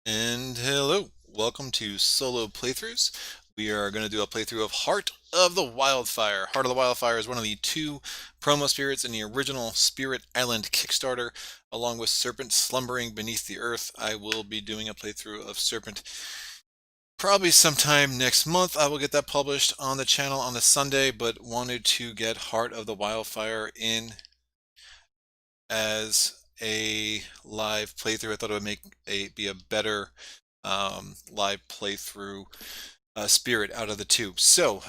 And hello, welcome to Solo Playthroughs. We are going to do a playthrough of Heart of the Wildfire. Heart of the Wildfire is one of the two promo spirits in the original Spirit Island Kickstarter, along with Serpent slumbering beneath the earth. I will be doing a playthrough of Serpent probably sometime next month. I will get that published on the channel on a Sunday, but wanted to get Heart of the Wildfire in as a live playthrough. I thought it would be a better live playthrough spirit out of the two. So,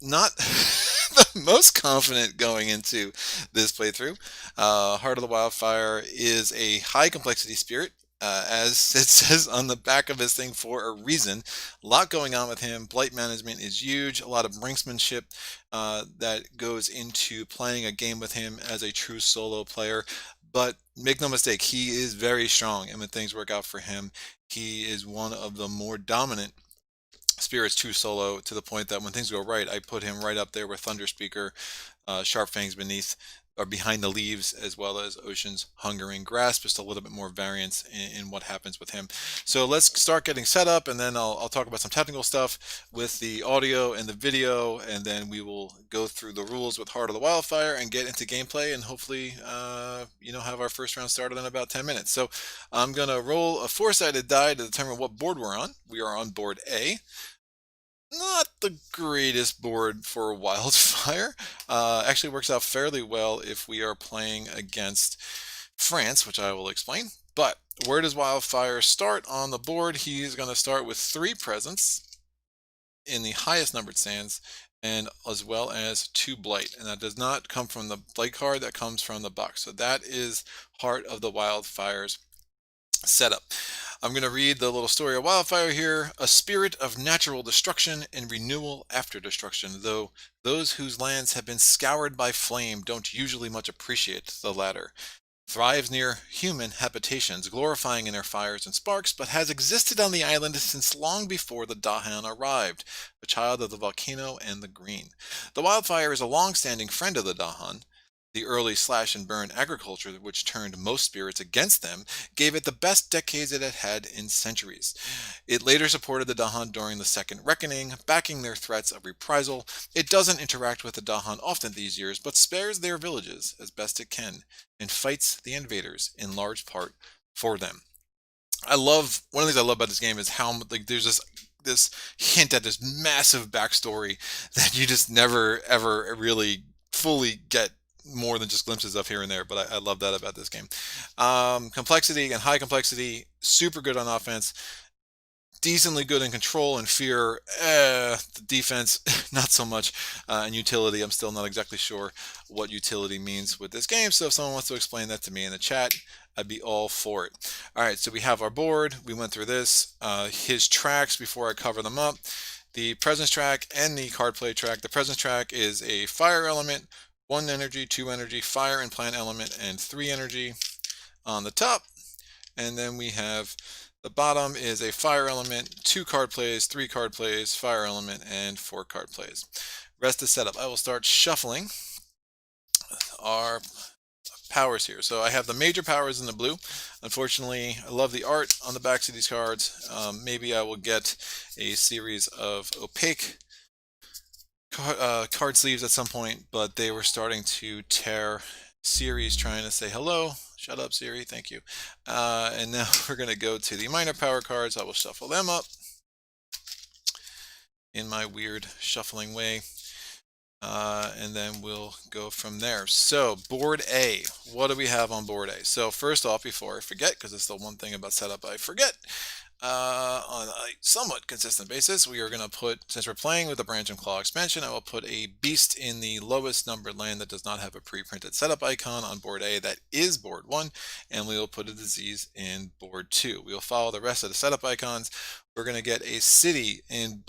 not the most confident going into this playthrough. Heart of the Wildfire is a high complexity spirit. As it says on the back of this thing, for a reason. A lot going on with him. Blight management is huge. A lot of brinksmanship that goes into playing a game with him as a true solo player. But make no mistake, he is very strong, and when things work out for him, he is one of the more dominant spirits true solo, to the point that when things go right, I put him right up there with Thunder Speaker, Sharp Fangs beneath or behind the leaves, as well as Ocean's Hungering Grasp. Just a little bit more variance in what happens with him. So let's start getting set up, and then I'll talk about some technical stuff with the audio and the video, and then we will go through the rules with Heart of the Wildfire and get into gameplay, and hopefully have our first round started in about 10 minutes. So I'm going to roll a four-sided die to determine what board we're on. We are on board A. Not the greatest board for Wildfire. Actually works out fairly well if we are playing against France, which I will explain. But where does Wildfire start on the board? He's going to start with 3 presents in the highest numbered sands, and as well as 2 blight. And that does not come from the blight card, that comes from the box. So that is Heart of the Wildfire's setup. I'm going to read the little story of Wildfire here. A spirit of natural destruction and renewal after destruction, though those whose lands have been scoured by flame don't usually much appreciate the latter. Thrives near human habitations, glorifying in their fires and sparks, but has existed on the island since long before the Dahan arrived, a child of the volcano and the green. The Wildfire is a long-standing friend of the Dahan. The early slash and burn agriculture, which turned most spirits against them, gave it the best decades it had had in centuries. It later supported the Dahan during the Second Reckoning, backing their threats of reprisal. It doesn't interact with the Dahan often these years, but spares their villages as best it can, and fights the invaders in large part for them. One of the things I love about this game is how there's this hint at this massive backstory that you just never ever really fully get more than just glimpses of here and there, but I love that about this game. Complexity and high complexity, super good on offense, decently good in control and fear. The defense, not so much. And utility, I'm still not exactly sure what utility means with this game, so if someone wants to explain that to me in the chat, I'd be all for it. All right, so we have our board. We went through this. His tracks, before I cover them up, the presence track and the card play track. The presence track is a fire element, 1 energy, 2 energy, fire and plant element, and 3 energy on the top. And then we have the bottom is a fire element, 2 card plays, 3 card plays, fire element, and 4 card plays. Rest is set up. I will start shuffling our powers here. So I have the major powers in the blue. Unfortunately, I love the art on the backs of these cards. Maybe I will get a series of opaque card sleeves at some point, but they were starting to tear. Siri's trying to say hello. Shut up, Siri. Thank you. And now we're going to go to the minor power cards. I will shuffle them up in my weird shuffling way. And then we'll go from there. So board A, what do we have on board A? So first off, before I forget, because it's the one thing about setup I forget, on a somewhat consistent basis, we are going to put, since we're playing with the Branch and Claw expansion, I will put a beast in the lowest numbered land that does not have a pre-printed setup icon on board A. That is board 1, and we will put a disease in board 2. We will follow the rest of the setup icons. We're going to get a city in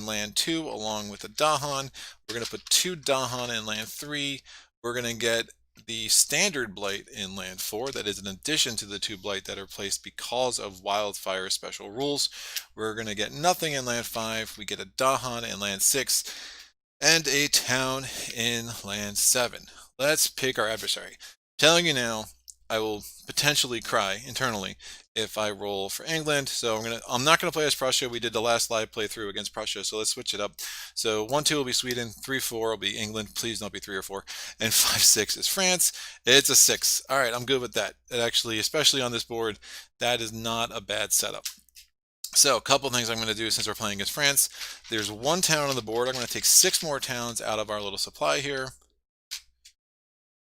land 2 along with the Dahan. We're going to put 2 Dahan in land 3. We're going to get the standard blight in land 4. That is in addition to the 2 blight that are placed because of Wildfire special rules. We're going to get nothing in land 5. We get a Dahan in land 6 and a town in land 7. Let's pick our adversary. Telling you now, I will potentially cry internally if I roll for England. So I'm not gonna play as Prussia. We did the last live playthrough against Prussia, so let's switch it up. So 1-2 will be Sweden, 3-4 will be England. Please don't be 3 or 4, and 5-6 is France. It's a 6. All right, I'm good with that. It actually, especially on this board, that is not a bad setup. So a couple things I'm going to do since we're playing against France. There's 1 town on the board. I'm going to take 6 more towns out of our little supply here.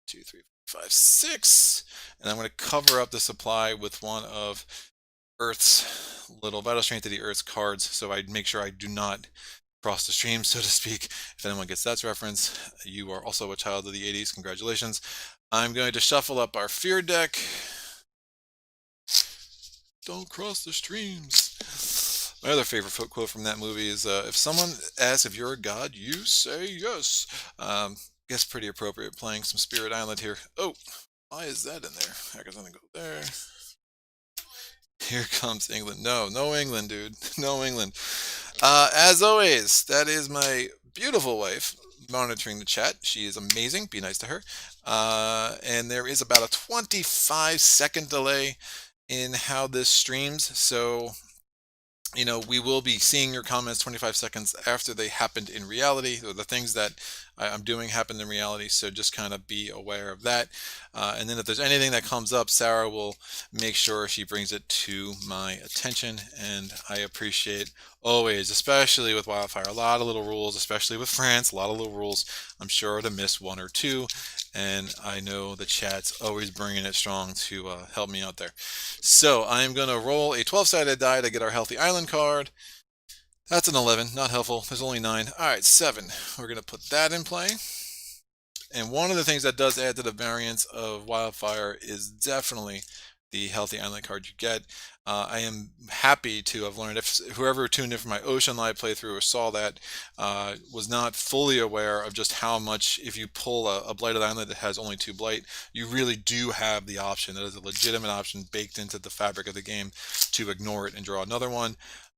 2, 3, 4, 5, 6. And I'm going to cover up the supply with one of Earth's little Vital Strength of the Earth's cards, so I make sure I do not cross the stream, so to speak. If anyone gets that reference, you are also a child of the 80s. Congratulations. I'm going to shuffle up our Fear deck. Don't cross the streams. My other favorite quote from that movie is, if someone asks if you're a god, you say yes. Guess pretty appropriate playing some Spirit Island here. Oh, why is that in there? I guess I'm gonna go there. Here comes England. No England, dude. No England. As always, that is my beautiful wife monitoring the chat. She is amazing. Be nice to her. And there is about a 25-second delay in how this streams, so you know, we will be seeing your comments 25 seconds after they happened in reality, or the things that I'm doing happened in reality, so just kind of be aware of that. And then if there's anything that comes up, Sarah will make sure she brings it to my attention, and I appreciate always, especially with Wildfire, a lot of little rules, especially with France, a lot of little rules. I'm sure to miss 1 or 2, and I know the chat's always bringing it strong to help me out there. So I'm going to roll a 12-sided die to get our Healthy Island card. That's an 11, not helpful. There's only 9. All right, 7. We're going to put that in play. And one of the things that does add to the variance of Wildfire is definitely the Healthy Island card you get. I am happy to have learned, if whoever tuned in for my Ocean Live playthrough or saw that, was not fully aware of just how much, if you pull a blighted island that has only 2 blight, you really do have the option. That is a legitimate option baked into the fabric of the game to ignore it and draw another one.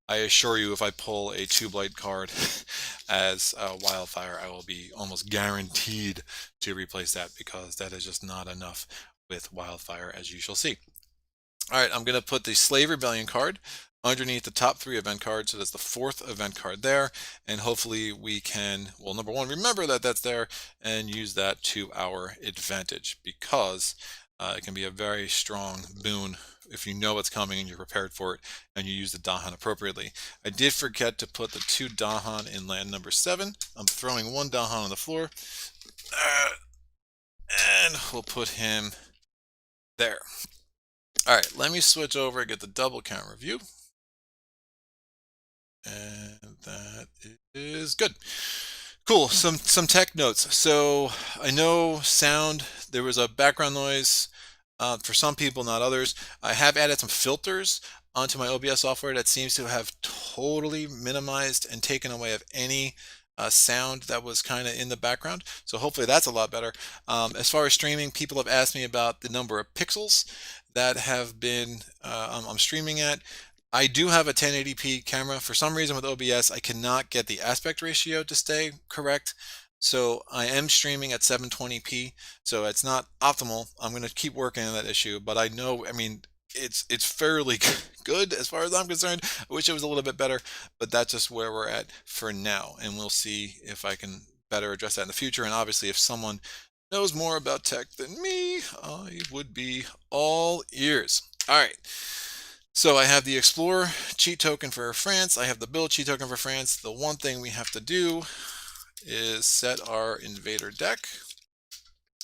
I assure you, if I pull a 2 blight card as Wildfire, I will be almost guaranteed to replace that, because that is just not enough with Wildfire, as you shall see. All right, I'm going to put the Slave Rebellion card underneath the top 3 event cards, so that's the 4th event card there, and hopefully we can, well, number 1, remember that that's there and use that to our advantage, because it can be a very strong boon if you know what's coming and you're prepared for it and you use the Dahan appropriately. I did forget to put the 2 Dahan in land number 7. I'm throwing 1 Dahan on the floor, and we'll put him there. All right, let me switch over and get the double count review. And that is good. Cool, some tech notes. So I know sound, there was a background noise for some people, not others. I have added some filters onto my OBS software that seems to have totally minimized and taken away of any sound that was kind of in the background. So hopefully that's a lot better. As far as streaming, people have asked me about the number of pixels that have been I'm streaming at. I do have a 1080p camera. For some reason with OBS, I cannot get the aspect ratio to stay correct. So I am streaming at 720p. So it's not optimal. I'm going to keep working on that issue, but I know, I mean, it's fairly good as far as I'm concerned. I wish it was a little bit better, but that's just where we're at for now. And we'll see if I can better address that in the future. And obviously if someone knows more about tech than me, I would be all ears. All right. So I have the Explorer cheat token for France. I have the Build cheat token for France. The one thing we have to do is set our Invader deck.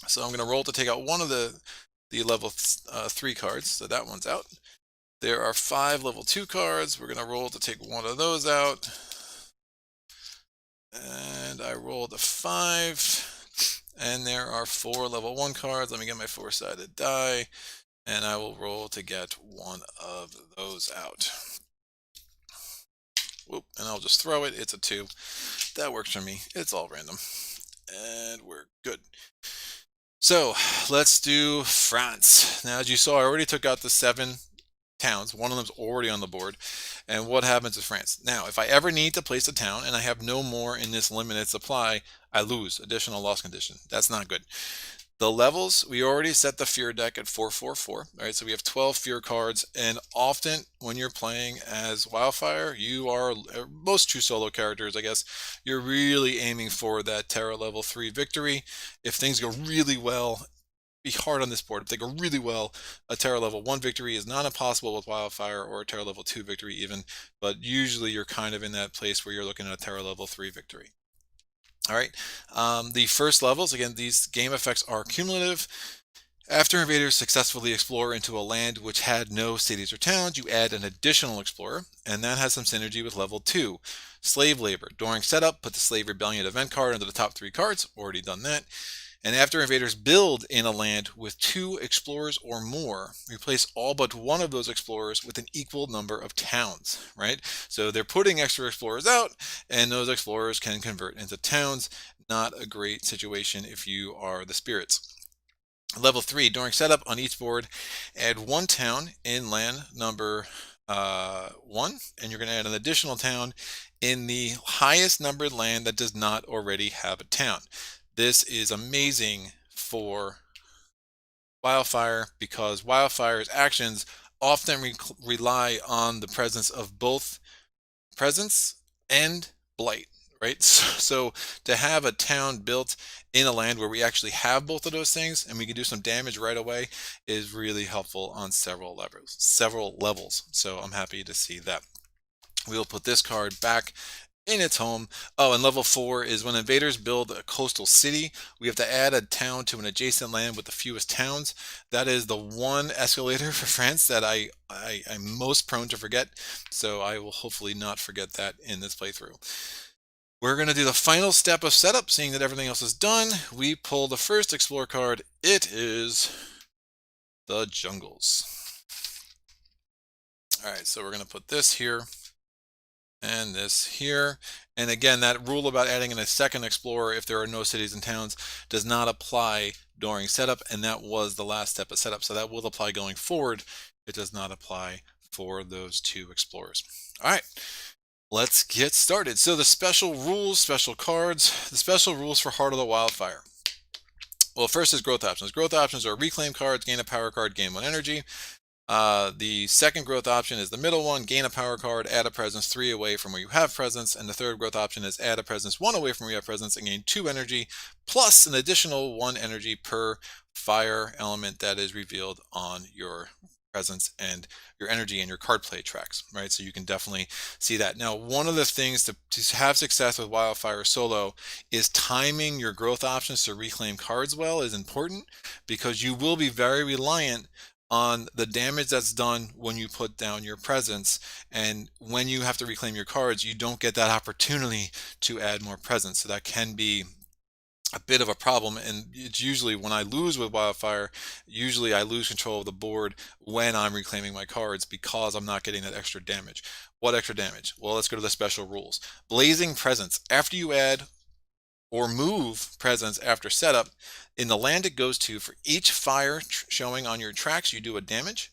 So I'm going to roll to take out one of the level 3 cards. So that one's out. There are 5 level 2 cards. We're going to roll to take one of those out. And I rolled a 5. And there are 4 level 1 cards. Let me get my 4-sided die. And I will roll to get one of those out. Whoop, and I'll just throw it. It's a 2. That works for me. It's all random. And we're good. So let's do France. Now, as you saw, I already took out the 7 towns. One of them's already on the board. And what happens with France? Now, if I ever need to place a town and I have no more in this limited supply, I lose additional loss condition. That's not good. The levels, we already set the fear deck at 444. All right, so we have 12 fear cards, and often when you're playing as Wildfire, you are, most true solo characters, I guess, you're really aiming for that Terra level 3 victory. If things go really well, be hard on this board. If they go really well, a Terra level 1 victory is not impossible with Wildfire, or a Terra level 2 victory even, but usually you're kind of in that place where you're looking at a Terra level 3 victory. All right, the first levels, again, these game effects are cumulative. After invaders successfully explore into a land which had no cities or towns, you add an additional explorer, and that has some synergy with level 2. Slave labor. During setup, put the Slave Rebellion event card under the top 3 cards. Already done that. And after invaders build in a land with 2 explorers or more, replace all but one of those explorers with an equal number of towns, right? So they're putting extra explorers out, and those explorers can convert into towns. Not a great situation if you are the spirits. Level 3, during setup on each board, add 1 town in land number 1, and you're going to add an additional town in the highest numbered land that does not already have a town. This is amazing for Wildfire because Wildfire's actions often rely on the presence of both presence and blight, right? So to have a town built in a land where we actually have both of those things and we can do some damage right away is really helpful on several levels. So I'm happy to see that. We'll put this card back in its home. Oh, and level 4 is when invaders build a coastal city, we have to add a town to an adjacent land with the fewest towns. That is the one escalator for France that I'm most prone to forget, so I will hopefully not forget that in this playthrough. We're going to do the final step of setup. Seeing that everything else is done, we pull the first Explore card. It is the Jungles. All right, so we're going to put this here and this here. And again, that rule about adding in a second explorer if there are no cities and towns does not apply during setup, and that was the last step of setup, so that will apply going forward. It does not apply for those 2 explorers. All right, let's get started. So the special rules, special cards, the special rules for Heart of the Wildfire. Well, first is growth options. Growth options are reclaim cards, gain a power card, gain 1 energy. The second growth option is the middle one, gain a power card, add a presence 3 away from where you have presence, and the third growth option is add a presence 1 away from where you have presence and gain 2 energy, plus an additional 1 energy per fire element that is revealed on your presence and your energy and your card play tracks, right? So you can definitely see that. Now, one of the things to have success with Wildfire solo is timing your growth options to reclaim cards well is important, because you will be very reliant on the damage that's done when you put down your presence, and when you have to reclaim your cards, you don't get that opportunity to add more presence. So that can be a bit of a problem, and it's usually when I lose with Wildfire, usually I lose control of the board when I'm reclaiming my cards because I'm not getting that extra damage. What extra damage? Well, let's go to the special rules. Blazing Presence. After you add or move presence after setup, in the land it goes to, for each fire showing on your tracks, you do a damage.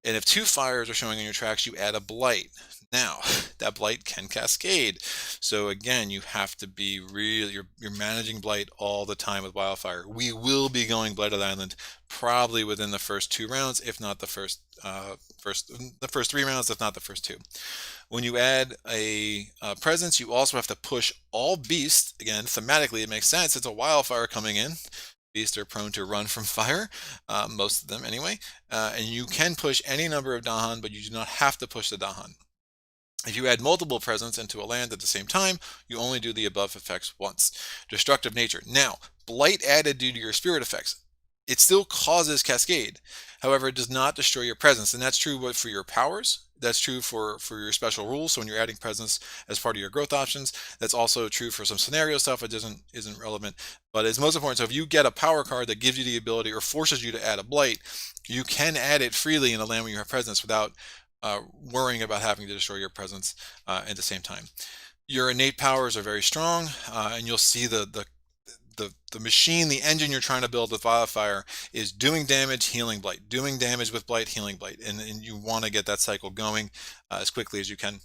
And if 2 fires are showing on your tracks, you add a blight. Now, that blight can cascade. So again, you have to be you're managing blight all the time with Wildfire. We will be going Blighted Island probably within the first 2 rounds, if not the first 3 rounds, if not the first 2. When you add a presence, you also have to push all beasts. Again, thematically, it makes sense. It's a Wildfire coming in. Beasts are prone to run from fire, most of them anyway. And you can push any number of Dahan, but you do not have to push the Dahan. If you add multiple presence into a land at the same time, you only do the above effects once. Destructive Nature. Now, blight added due to your spirit effects. It still causes cascade. However, it does not destroy your presence, and that's true for your powers. That's true for your special rules. So when you're adding presence as part of your growth options, that's also true for some scenario stuff. It isn't relevant, but it's most important. So if you get a power card that gives you the ability or forces you to add a blight, you can add it freely in a land where you have presence without worrying about having to destroy your presence at the same time. Your innate powers are very strong, and you'll see the machine, the engine you're trying to build with Wildfire is doing damage, healing blight, doing damage with blight, healing blight, and you want to get that cycle going as quickly as you can.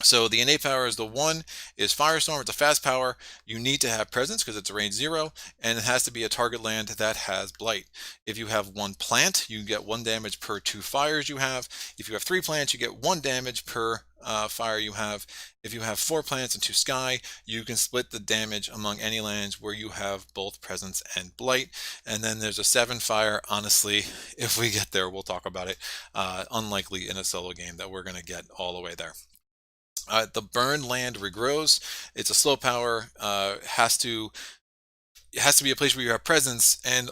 So the innate power is the one is Firestorm. It's a fast power. You need to have presence because it's a range 0, and it has to be a target land that has blight. If you have 1 plant, you get 1 damage per 2 fires you have. If you have 3 plants, you get 1 damage per fire you have. If you have 4 plants and 2 sky, you can split the damage among any lands where you have both presence and blight. And then there's a 7 fire. Honestly, if we get there, we'll talk about it. Unlikely in a solo game that we're going to get all the way there. The burned land regrows. It's a slow power. It has to be a place where you have presence, and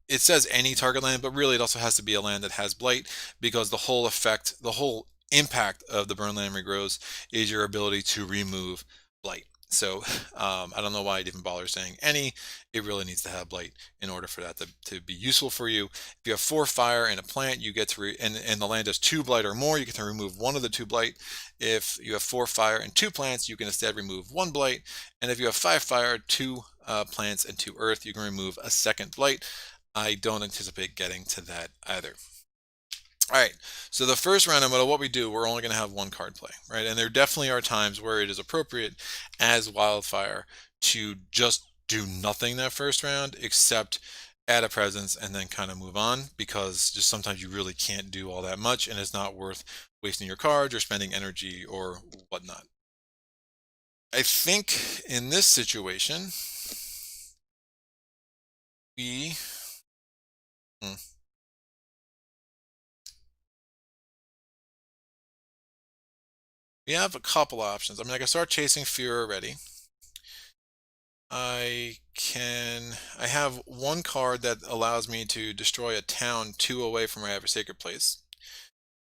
it says any target land, but really it also has to be a land that has blight, because the whole impact of the burned land regrows is your ability to remove blight. So I don't know why it even bothers saying any. It really needs to have blight in order for that to be useful for you. If you have 4 fire and a plant, you get to and the land has 2 blight or more, you get to remove 1 of the 2 blight. If you have 4 fire and 2 plants, you can instead remove 1 blight. And if you have 5 fire, 2 plants, and 2 earth, you can remove a 2nd blight. I don't anticipate getting to that either. All right, so the first round, no matter what we do, we're only going to have 1 card play, right? And there definitely are times where it is appropriate as Wildfire to just do nothing that first round except add a presence and then kind of move on, because just sometimes you really can't do all that much and it's not worth wasting your cards or spending energy or whatnot. I think in this situation, we... Hmm. We have a couple options. I mean, I can start chasing fear already. I have 1 card that allows me to destroy a town 2 away from where I have a sacred place.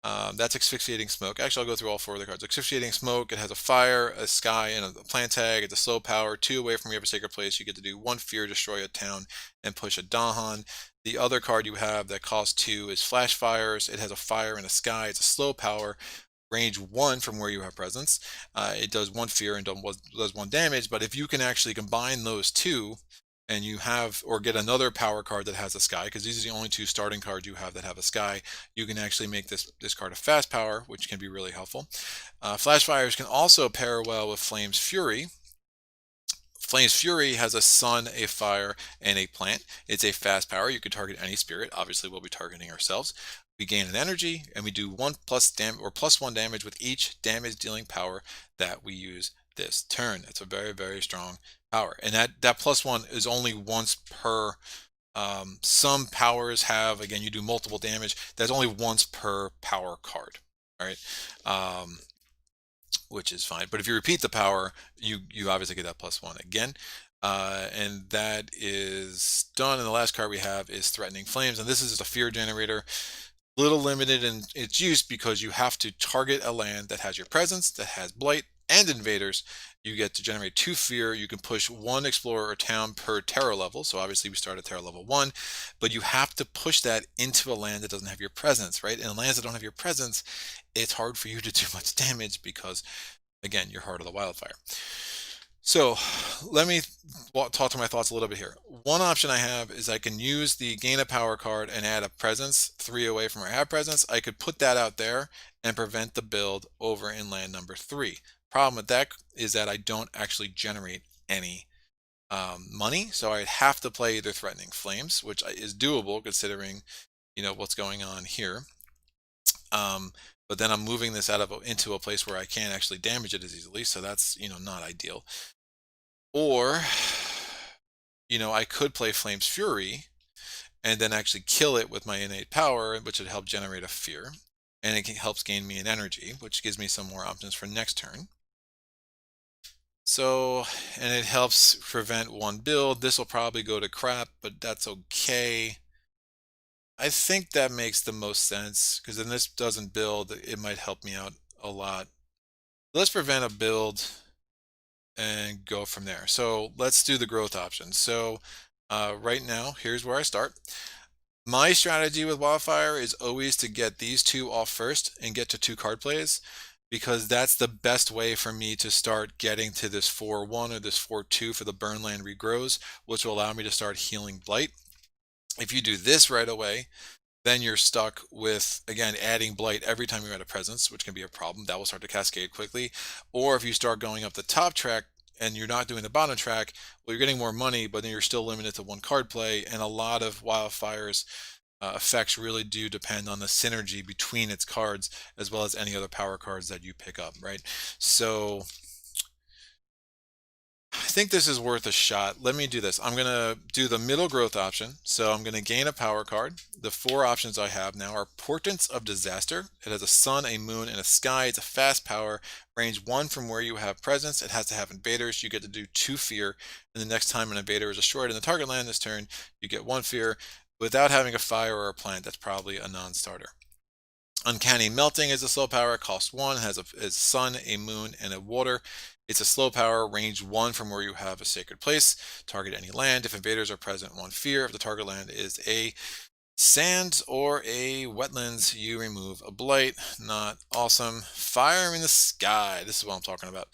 That's Asphyxiating Smoke. Actually, I'll go through all 4 of the cards. Asphyxiating Smoke, it has a fire, a sky, and a plant tag. It's a slow power, 2 away from where you have a sacred place. You get to do 1 fear, destroy a town, and push a Dahan. The other card you have that costs 2 is Flash Fires. It has a fire and a sky. It's a slow power, range 1 from where you have presence. It does 1 fear and does 1 damage, but if you can actually combine those 2 and you have, or get another power card that has a sky, because these are the only 2 starting cards you have that have a sky, you can actually make this card a fast power, which can be really helpful. Flash Fires can also pair well with Flame's Fury. Flame's Fury has a sun, a fire, and a plant. It's a fast power. You can target any spirit. Obviously, we'll be targeting ourselves. We gain an energy, and we do 1 plus damage or +1 damage with each damage dealing power that we use this turn. It's a very, very strong power, and that +1 is only once per. Some powers have, again, you do multiple damage. That's only once per power card. All right. Which is fine. But if you repeat the power, you obviously get that +1 again. And that is done. And the last card we have is Threatening Flames. And this is just a fear generator. Little limited in its use because you have to target a land that has your presence, that has blight and invaders. You get to generate 2 fear. You can push 1 explorer or town per terror level. So obviously we start at terror level 1, but you have to push that into a land that doesn't have your presence, right? And lands that don't have your presence, it's hard for you to do much damage because, again, you're Heart of the Wildfire. So let me talk to my thoughts a little bit here. One option I have is I can use the gain a power card and add a presence 3 away from where I have presence. I could put that out there and prevent the build over in land number 3. Problem with that is that I don't actually generate any money, so I'd have to play either Threatening Flames, which is doable considering what's going on here. But then I'm moving this into a place where I can't actually damage it as easily, so that's not ideal. Or I could play Flame's Fury and then actually kill it with my innate power, which would help generate a fear, and it helps gain me an energy, which gives me some more options for next turn. So, and it helps prevent 1 build. This will probably go to crap, but that's okay. I think that makes the most sense, because then this doesn't build, it might help me out a lot. Let's prevent a build and go from there. So let's do the growth option. So right now, here's where I start. My strategy with Wildfire is always to get these 2 off first and get to 2 card plays, because that's the best way for me to start getting to this 4-1 or this 4-2 for the burn land regrows, which will allow me to start healing blight. If you do this right away, then you're stuck with, again, adding blight every time you're at a presence, which can be a problem. That will start to cascade quickly. Or if you start going up the top track and you're not doing the bottom track, well, you're getting more money, but then you're still limited to one card play. And a lot of Wildfire's effects really do depend on the synergy between its cards, as well as any other power cards that you pick up, right? So I think this is worth a shot. Let me do this. I'm going to do the middle growth option. So I'm going to gain a power card. The 4 options I have now are Portents of Disaster. It has a sun, a moon, and a sky. It's a fast power, range 1 from where you have presence. It has to have invaders. You get to do 2 fear. And the next time an invader is destroyed in the target land this turn, you get 1 fear. Without having a fire or a plant, that's probably a non-starter. Uncanny Melting is a slow power, cost 1, has a sun, a moon, and a water. It's a slow power, range 1 from where you have a sacred place. Target any land. If invaders are present, 1 fear. If the target land is a sand or a wetlands, you remove a blight. Not awesome. Fire in the Sky. This is what I'm talking about.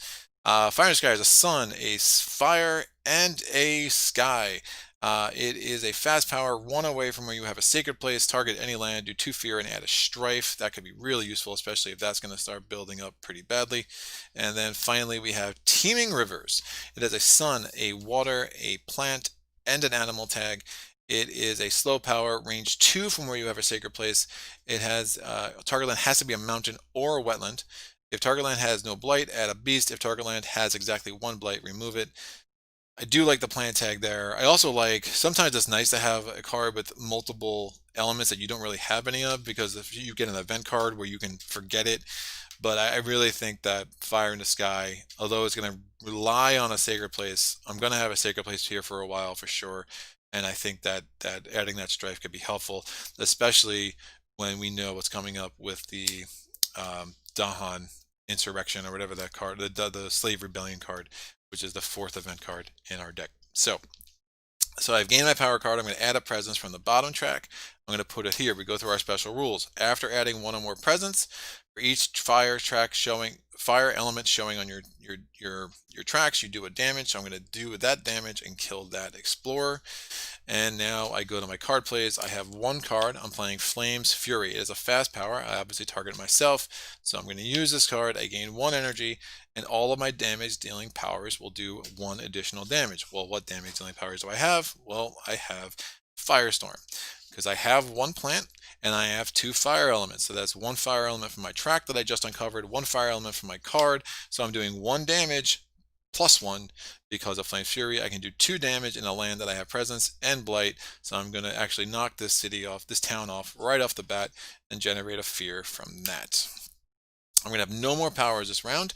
Fire in the Sky is a sun, a fire, and a sky. It is a fast power, 1 away from where you have a sacred place, target any land, do 2 fear, and add a strife. That could be really useful, especially if that's going to start building up pretty badly. And then finally, we have Teeming Rivers. It has a sun, a water, a plant, and an animal tag. It is a slow power, range 2 from where you have a sacred place. It has target land has to be a mountain or a wetland. If target land has no blight, add a beast. If target land has exactly 1 blight, remove it. I do like the plant tag there. I also like, sometimes it's nice to have a card with multiple elements that you don't really have any of, because if you get an event card where you can forget it. But I really think that Fire in the Sky, although it's going to rely on a sacred place, I'm going to have a sacred place here for a while for sure. And I think that adding that strife could be helpful, especially when we know what's coming up with the Dahan Insurrection, or whatever that card, the Slave Rebellion card, which is the 4th event card in our deck. So I've gained my power card. I'm going to add a presence from the bottom track. I'm going to put it here. We go through our special rules. After adding 1 or more presence, for each fire element showing on your tracks, you do a damage. So I'm going to do that damage and kill that explorer. And now I go to my card plays. I have 1 card. I'm playing Flame's Fury. It is a fast power. I obviously target myself, so I'm going to use this card. I gain 1 energy, and all of my damage dealing powers will do 1 additional damage. Well, what damage dealing powers do I have? Well, I have Firestorm, because I have 1 plant and I have 2 fire elements. So that's 1 fire element from my track that I just uncovered, 1 fire element from my card. So I'm doing 1 damage plus 1 because of Flame's Fury. I can do 2 damage in a land that I have presence and blight. So I'm going to actually knock this city off, this town off right off the bat, and generate a fear from that. I'm going to have no more powers this round.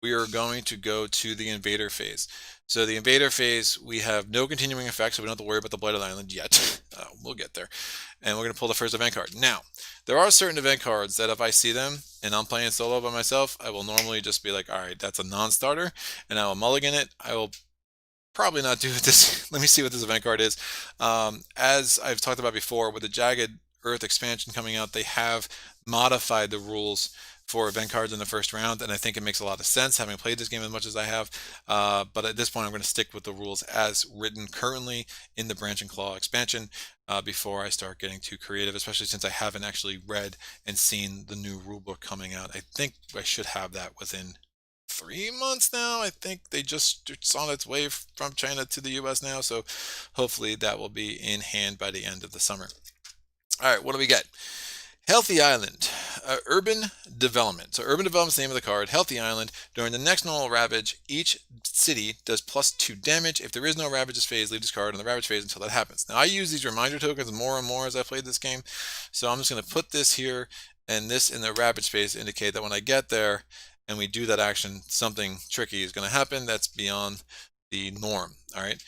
We are going to go to the Invader Phase. So the Invader Phase, we have no continuing effects, so we don't have to worry about the Blighted Island yet. We'll get there. And we're going to pull the first event card. Now, there are certain event cards that if I see them and I'm playing solo by myself, I will normally just be like, all right, that's a non-starter, and I will mulligan it. I will probably not do this. Let me see what this event card is. As I've talked about before, with the Jagged Earth expansion coming out, they have modified the rules for event cards in the first round, and I think it makes a lot of sense, having played this game as much as I have. But at this point, I'm going to stick with the rules as written currently in the Branch and Claw expansion before I start getting too creative, especially since I haven't actually read and seen the new rulebook coming out. I think I should have that within 3 months now. I think it's on its way from China to the US now, so hopefully that will be in hand by the end of the summer. All right, what do we get? Healthy Island, Urban Development. So Urban Development is the name of the card. Healthy Island. During the next normal Ravage, each city does +2 damage. If there is no Ravage this phase, leave this card in the Ravage phase until that happens. Now I use these reminder tokens more and more as I played this game, so I'm just going to put this here and this in the Ravage phase to indicate that when I get there and we do that action, something tricky is going to happen that's beyond the norm. All right.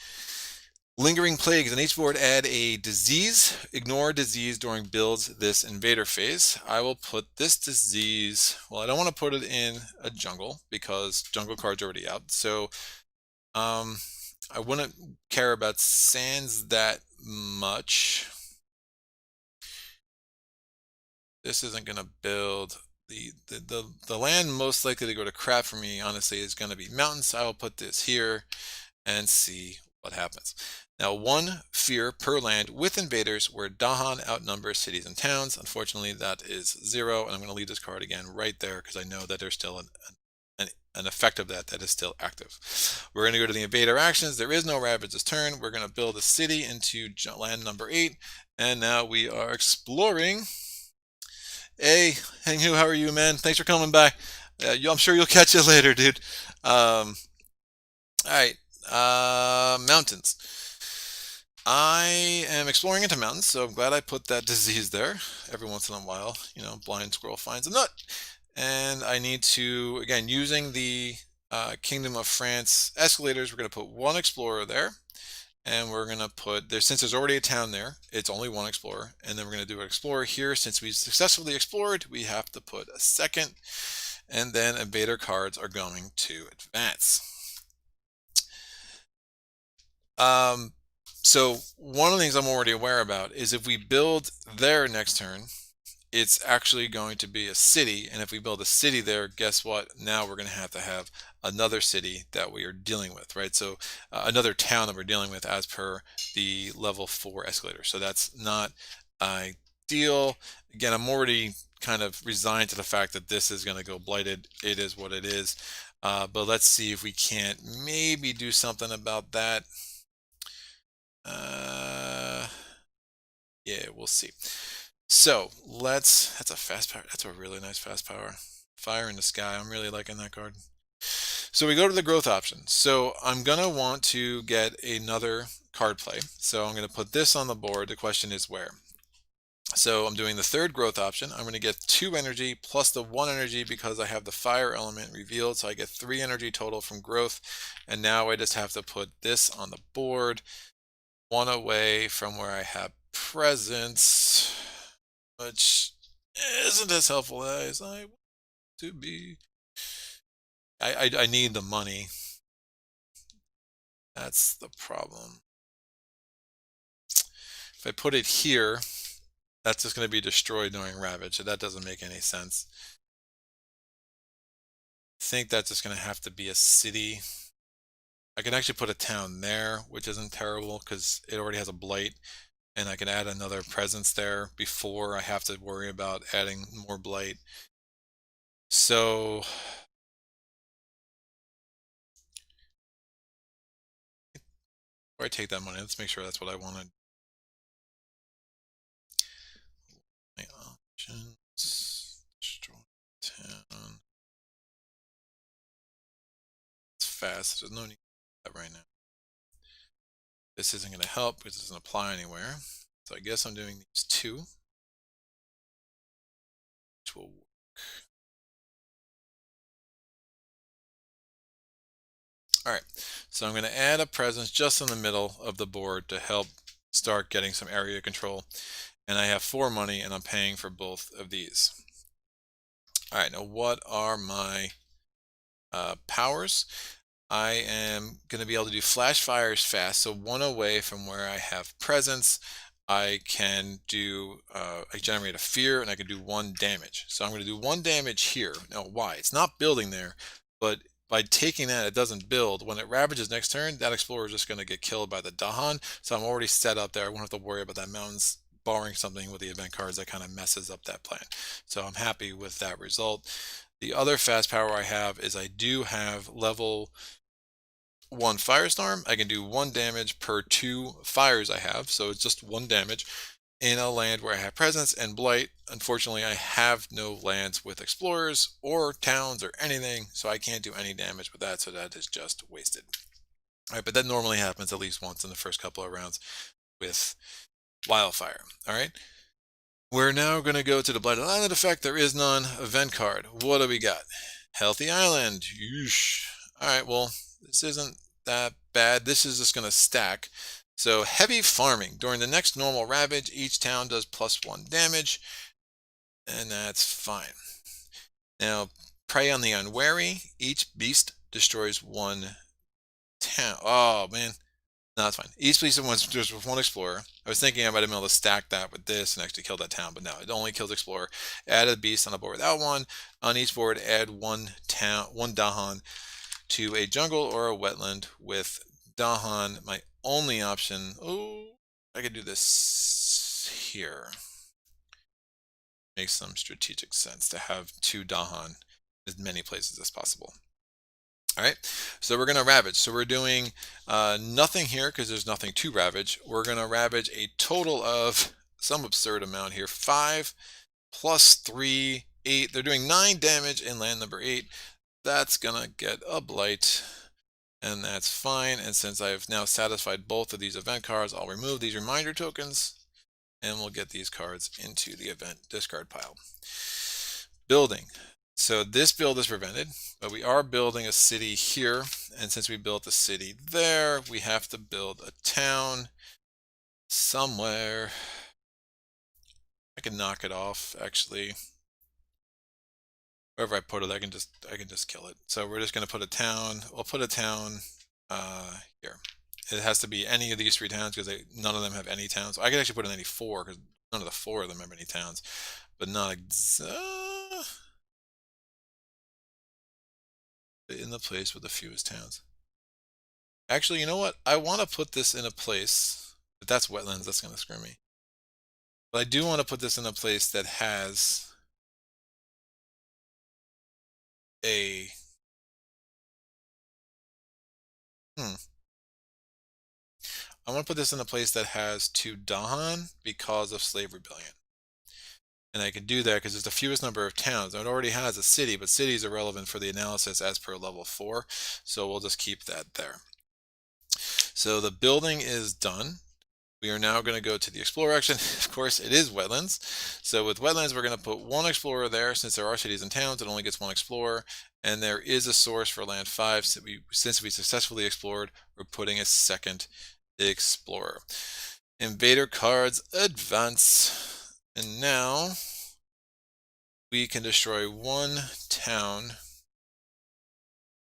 Lingering Plagues. On each board, add a disease. Ignore disease during builds this Invader Phase. I will put this disease, well, I don't want to put it in a jungle because jungle card's already out. So I wouldn't care about sands that much. This isn't going to build. The land most likely to go to crap for me, honestly, is going to be mountains. I will put this here and see what happens. Now, 1 fear per land with invaders where Dahan outnumbers cities and towns. Unfortunately, that is 0, and I'm going to leave this card again right there because I know that there's still an effect of that is still active. We're going to go to the invader actions. There is no ravage this turn. We're going to build a city into land number 8, and now we are exploring. Hey, Hanghu, how are you, man? Thanks for coming by. I'm sure you'll catch it later, dude. All right, mountains. I am exploring into mountains, so I'm glad I put that disease there. Every once in a while, blind squirrel finds a nut. And I need to, again, using the Kingdom of France escalators, we're going to put 1 explorer there. And we're going to put, since there's already a town there, it's only 1 explorer. And then we're going to do an explorer here. Since we successfully explored, we have to put a 2nd. And then invader cards are going to advance. So one of the things I'm already aware about is if we build there next turn, it's actually going to be a city. And if we build a city there, guess what? Now we're going to have another city that we are dealing with, right? So another town that we're dealing with as per the level 4 escalator. So that's not ideal. Again, I'm already kind of resigned to the fact that this is going to go blighted. It is what it is. But let's see if we can't maybe do something about that. Yeah, we'll see. So that's a fast power. That's a really nice fast power. Fire in the sky. I'm really liking that card. So we go to the growth option. So I'm gonna want to get another card play. So I'm gonna put this on the board. The question is where. So I'm doing the 3rd growth option. I'm going to get 2 energy plus the 1 energy because I have the fire element revealed. So I get 3 energy total from growth. And now I just have to put this on the board. 1 away from where I have presence, which isn't as helpful as I want to be. I need the money. That's the problem. If I put it here, that's just going to be destroyed during ravage, so that doesn't make any sense. I think that's just going to have to be a city. I can actually put a town there, which isn't terrible because it already has a blight, and I can add another presence there before I have to worry about adding more blight. So before I take that money, let's make sure that's what I wanted. My options, destroy town. It's fast, there's no need for that right now. This isn't going to help because it doesn't apply anywhere. So I guess I'm doing these 2, which will work. All right, so I'm going to add a presence just in the middle of the board to help start getting some area control. And I have 4 money and I'm paying for both of these. All right, now what are my powers? I am going to be able to do flash fires fast, so 1 away from where I have presence. I can do, I generate a fear and I can do 1 damage. So I'm going to do 1 damage here. Now why? It's not building there, but by taking that, it doesn't build. When it ravages next turn, that explorer is just going to get killed by the Dahan. So I'm already set up there. I won't have to worry about that mountains borrowing something with the event cards that kind of messes up that plan. So I'm happy with that result. The other fast power I have is I do have level 1 Firestorm. I can do 1 damage per 2 fires I have. So it's just 1 damage in a land where I have presence and blight. Unfortunately, I have no lands with explorers or towns or anything, so I can't do any damage with that, so that is just wasted. All right, but that normally happens at least once in the first couple of rounds with Wildfire. All right, we're now going to go to the Blighted Island effect. There is none. Event card. What do we got? Healthy Island. Yeesh. All right, well, this isn't that bad. This is just going to stack. So heavy farming. During the next normal ravage, each town does +1 damage, and that's fine. Now, prey on the unwary. Each beast destroys 1 town. Oh, man. No, that's fine. Each beast destroys 1 explorer. I was thinking I might have been able to stack that with this and actually kill that town, but no, it only kills explorer. Add a beast on a board without 1. On each board, add 1 Dahan to a jungle or a wetland with Dahan. My only option. Oh, I could do this here. Makes some strategic sense to have 2 Dahan as many places as possible. All right, so we're going to ravage. So we're doing nothing here because there's nothing to ravage. We're going to ravage a total of some absurd amount here. 5 plus 3, 8. They're doing 9 damage in land number 8. That's going to get a blight, and that's fine. And since I've now satisfied both of these event cards, I'll remove these reminder tokens, and we'll get these cards into the event discard pile. Building. So this build is prevented, but we are building a city here. And since we built a city there, we have to build a town somewhere. I can knock it off, actually. Wherever I put it, I can just kill it. So we're just going to put a town. We'll put a town here. It has to be any of these 3 towns because none of them have any towns. I could actually put in any 4 because none of the 4 of them have any towns, but not in the place with the fewest towns. Actually, you know what? I want to put this in a place, but that's wetlands. That's going to screw me. But I do want to put this in a place that has a I want to put this in a place that has 2 Dahan because of Slave Rebellion. And I can do that because it's the fewest number of towns. It already has a city, but cities are relevant for the analysis as per level 4. So we'll just keep that there. So the building is done. We are now going to go to the Explorer action. Of course, it is wetlands. So with wetlands, we're going to put 1 Explorer there. Since there are cities and towns, it only gets 1 Explorer. And there is a source for land 5. So since we successfully explored, we're putting a 2nd Explorer. Invader cards advance. And now we can destroy 1 town.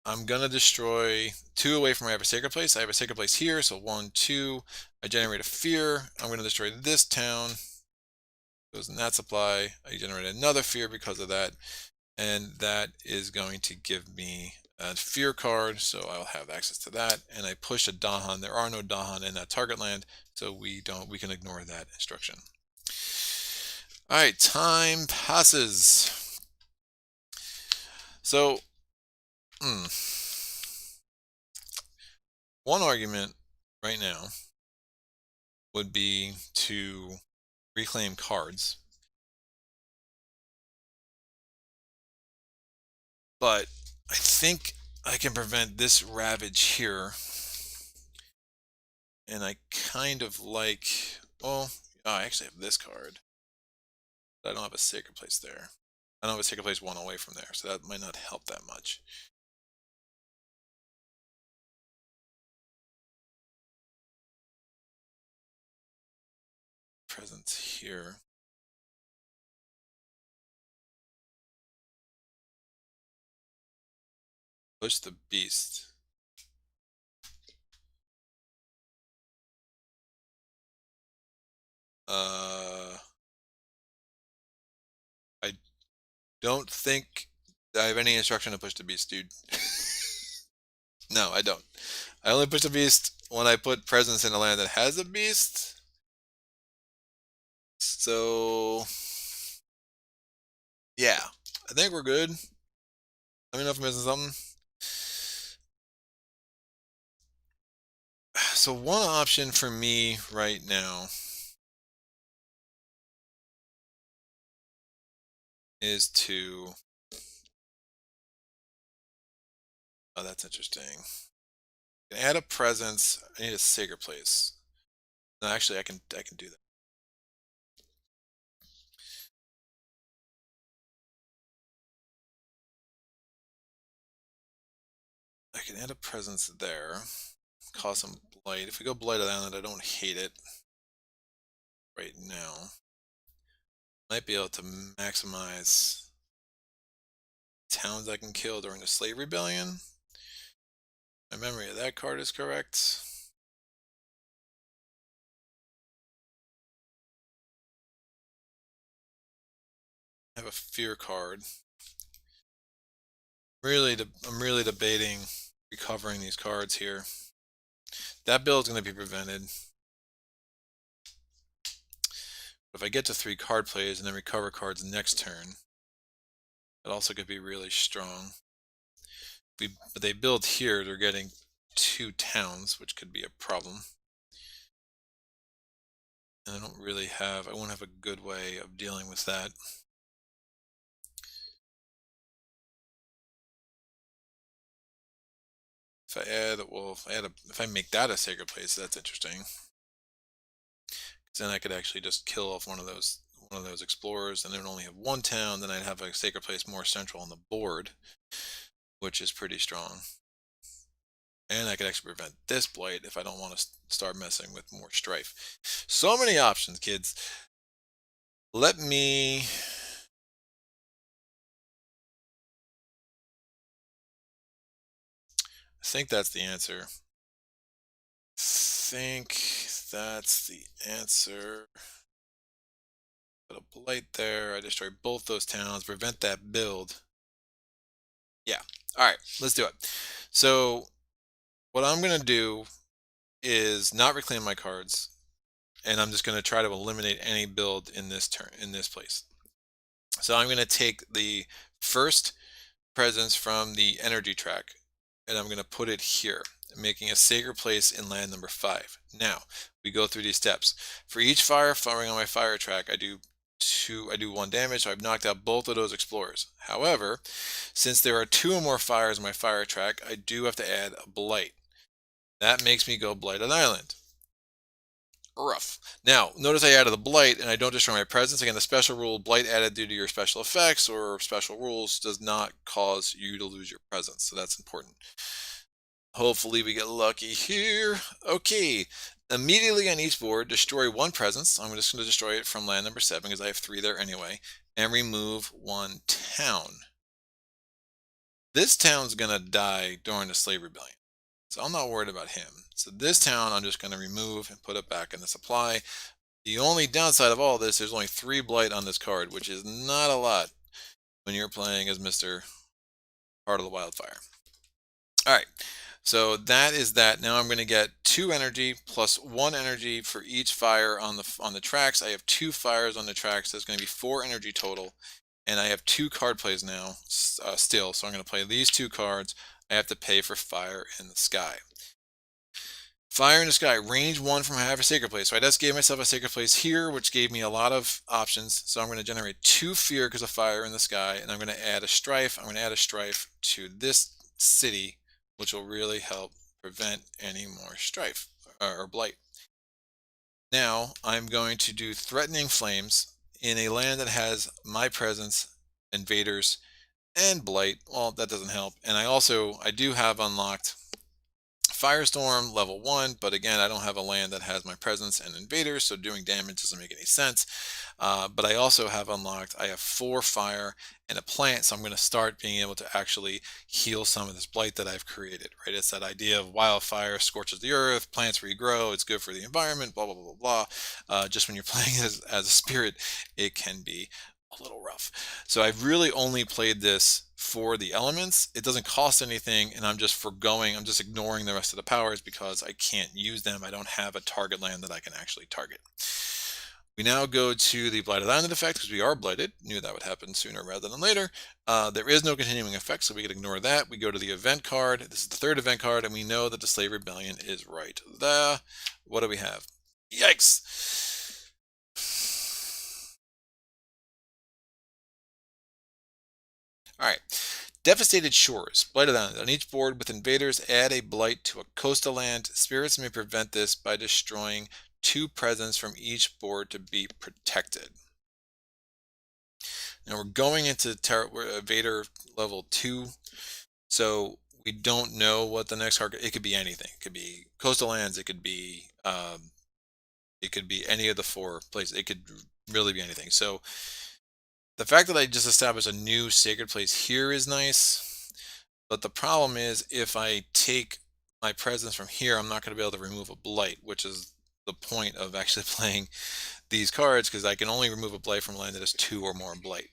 I'm going to destroy 2 away from where I have a sacred place. I have a sacred place here, so 1, 2. I generate a fear. I'm going to destroy this town. Goes in that supply. I generate another fear because of that. And that is going to give me a fear card, so I'll have access to that. And I push a Dahan. There are no Dahan in that target land, so we can ignore that instruction. All right, time passes. So, one argument right now would be to reclaim cards. But I think I can prevent this ravage here. And I kind of like, well, I actually have this card. But I don't have a sacred place there. I don't have a sacred place 1 away from there, so that might not help that much. Presence here. Push the beast. I don't think I have any instruction to push the beast, dude. No, I don't. I only push the beast when I put presence in a land that has a beast. So, yeah, I think we're good. Let me know if I'm missing something. So one option for me right now is to, oh, that's interesting. Add a presence. I need a sacred place. No, actually, I can do that. I can add a presence there. Cause some blight. If we go blight on it, I don't hate it right now. Might be able to maximize towns I can kill during the Slave Rebellion. My memory of that card is correct. I have a fear card. I'm really debating recovering these cards here. That build is going to be prevented. If I get to 3 card plays and then recover cards next turn, it also could be really strong. But they build here, they're getting 2 towns, which could be a problem. And I won't have a good way of dealing with that. If I add, well, if I make that a sacred place, that's interesting. Because then I could actually just kill off one of those explorers, and then only have 1 town. Then I'd have a sacred place more central on the board, which is pretty strong. And I could actually prevent this blight if I don't want to start messing with more strife. So many options, kids. Let me... I think that's the answer. Put a blight there. I destroy both those towns. Prevent that build. Yeah. All right. Let's do it. So what I'm going to do is not reclaim my cards, and I'm just going to try to eliminate any build in this place. So I'm going to take the first presence from the energy track, and I'm going to put it here, making a sacred place in land number 5. Now we go through these steps. For each fire firing on my fire track, I do 1 damage, so I've knocked out both of those explorers. However, since there are 2 or more fires on my fire track, I do have to add a blight. That makes me go Blighted Island. Rough. Now, notice I added the blight and I don't destroy my presence. Again, the special rule, blight added due to your special effects or special rules does not cause you to lose your presence. So that's important. Hopefully we get lucky here. Okay. Immediately on each board, destroy 1 presence. I'm just going to destroy it from land number 7 because I have 3 there anyway. And remove 1 town. This town's going to die during the Slave Rebellion. So I'm not worried about him. So this town I'm just going to remove and put it back in the supply. The only downside of all this, there's only 3 blight on this card, which is not a lot when you're playing as Mr. Heart of the Wildfire. All right, so that is that. Now I'm going to get 2 energy plus 1 energy for each fire on the tracks. I have 2 fires on the tracks. That's going to be 4 energy total. And I have 2 card plays now still. So I'm going to play these 2 cards. I have to pay for Fire in the Sky. Fire in the Sky, range 1 from I have a sacred place. So I just gave myself a sacred place here, which gave me a lot of options. So I'm going to generate 2 fear because of Fire in the Sky, and I'm going to add a strife. I'm going to add a strife to this city, which will really help prevent any more strife or blight. Now I'm going to do Threatening Flames in a land that has my presence, Invaders, and blight. Well, that doesn't help. And I do have unlocked Firestorm level 1, but again, I don't have a land that has my presence and Invaders, so doing damage doesn't make any sense. But I also have unlocked, I have 4 fire and a plant, so I'm going to start being able to actually heal some of this blight that I've created, right? It's that idea of wildfire scorches the earth, plants regrow, it's good for the environment, blah, blah, blah, blah, blah. Just when you're playing as a spirit, it can be a little rough. So I've really only played this for the elements. It doesn't cost anything, and I'm just ignoring the rest of the powers because I can't use them. I don't have a target land that I can actually target. We now go to the Blighted Island effect because we are blighted. Knew that would happen sooner rather than later. There is no continuing effect, so we can ignore that. We go to the event card. This is the 3rd event card, and we know that the Slave Rebellion is right there. What do we have? Yikes! All right. Devastated Shores. Blighted Island. On each board with Invaders, add a blight to a coastal land. Spirits may prevent this by destroying 2 presents from each board to be protected. Now we're going into Invader level 2, so we don't know what the next card. It could be anything. It could be coastal lands. It could be any of the 4 places. It could really be anything. So the fact that I just established a new sacred place here is nice, but the problem is if I take my presence from here, I'm not going to be able to remove a blight, which is the point of actually playing these cards, because I can only remove a blight from a land that has 2 or more blight.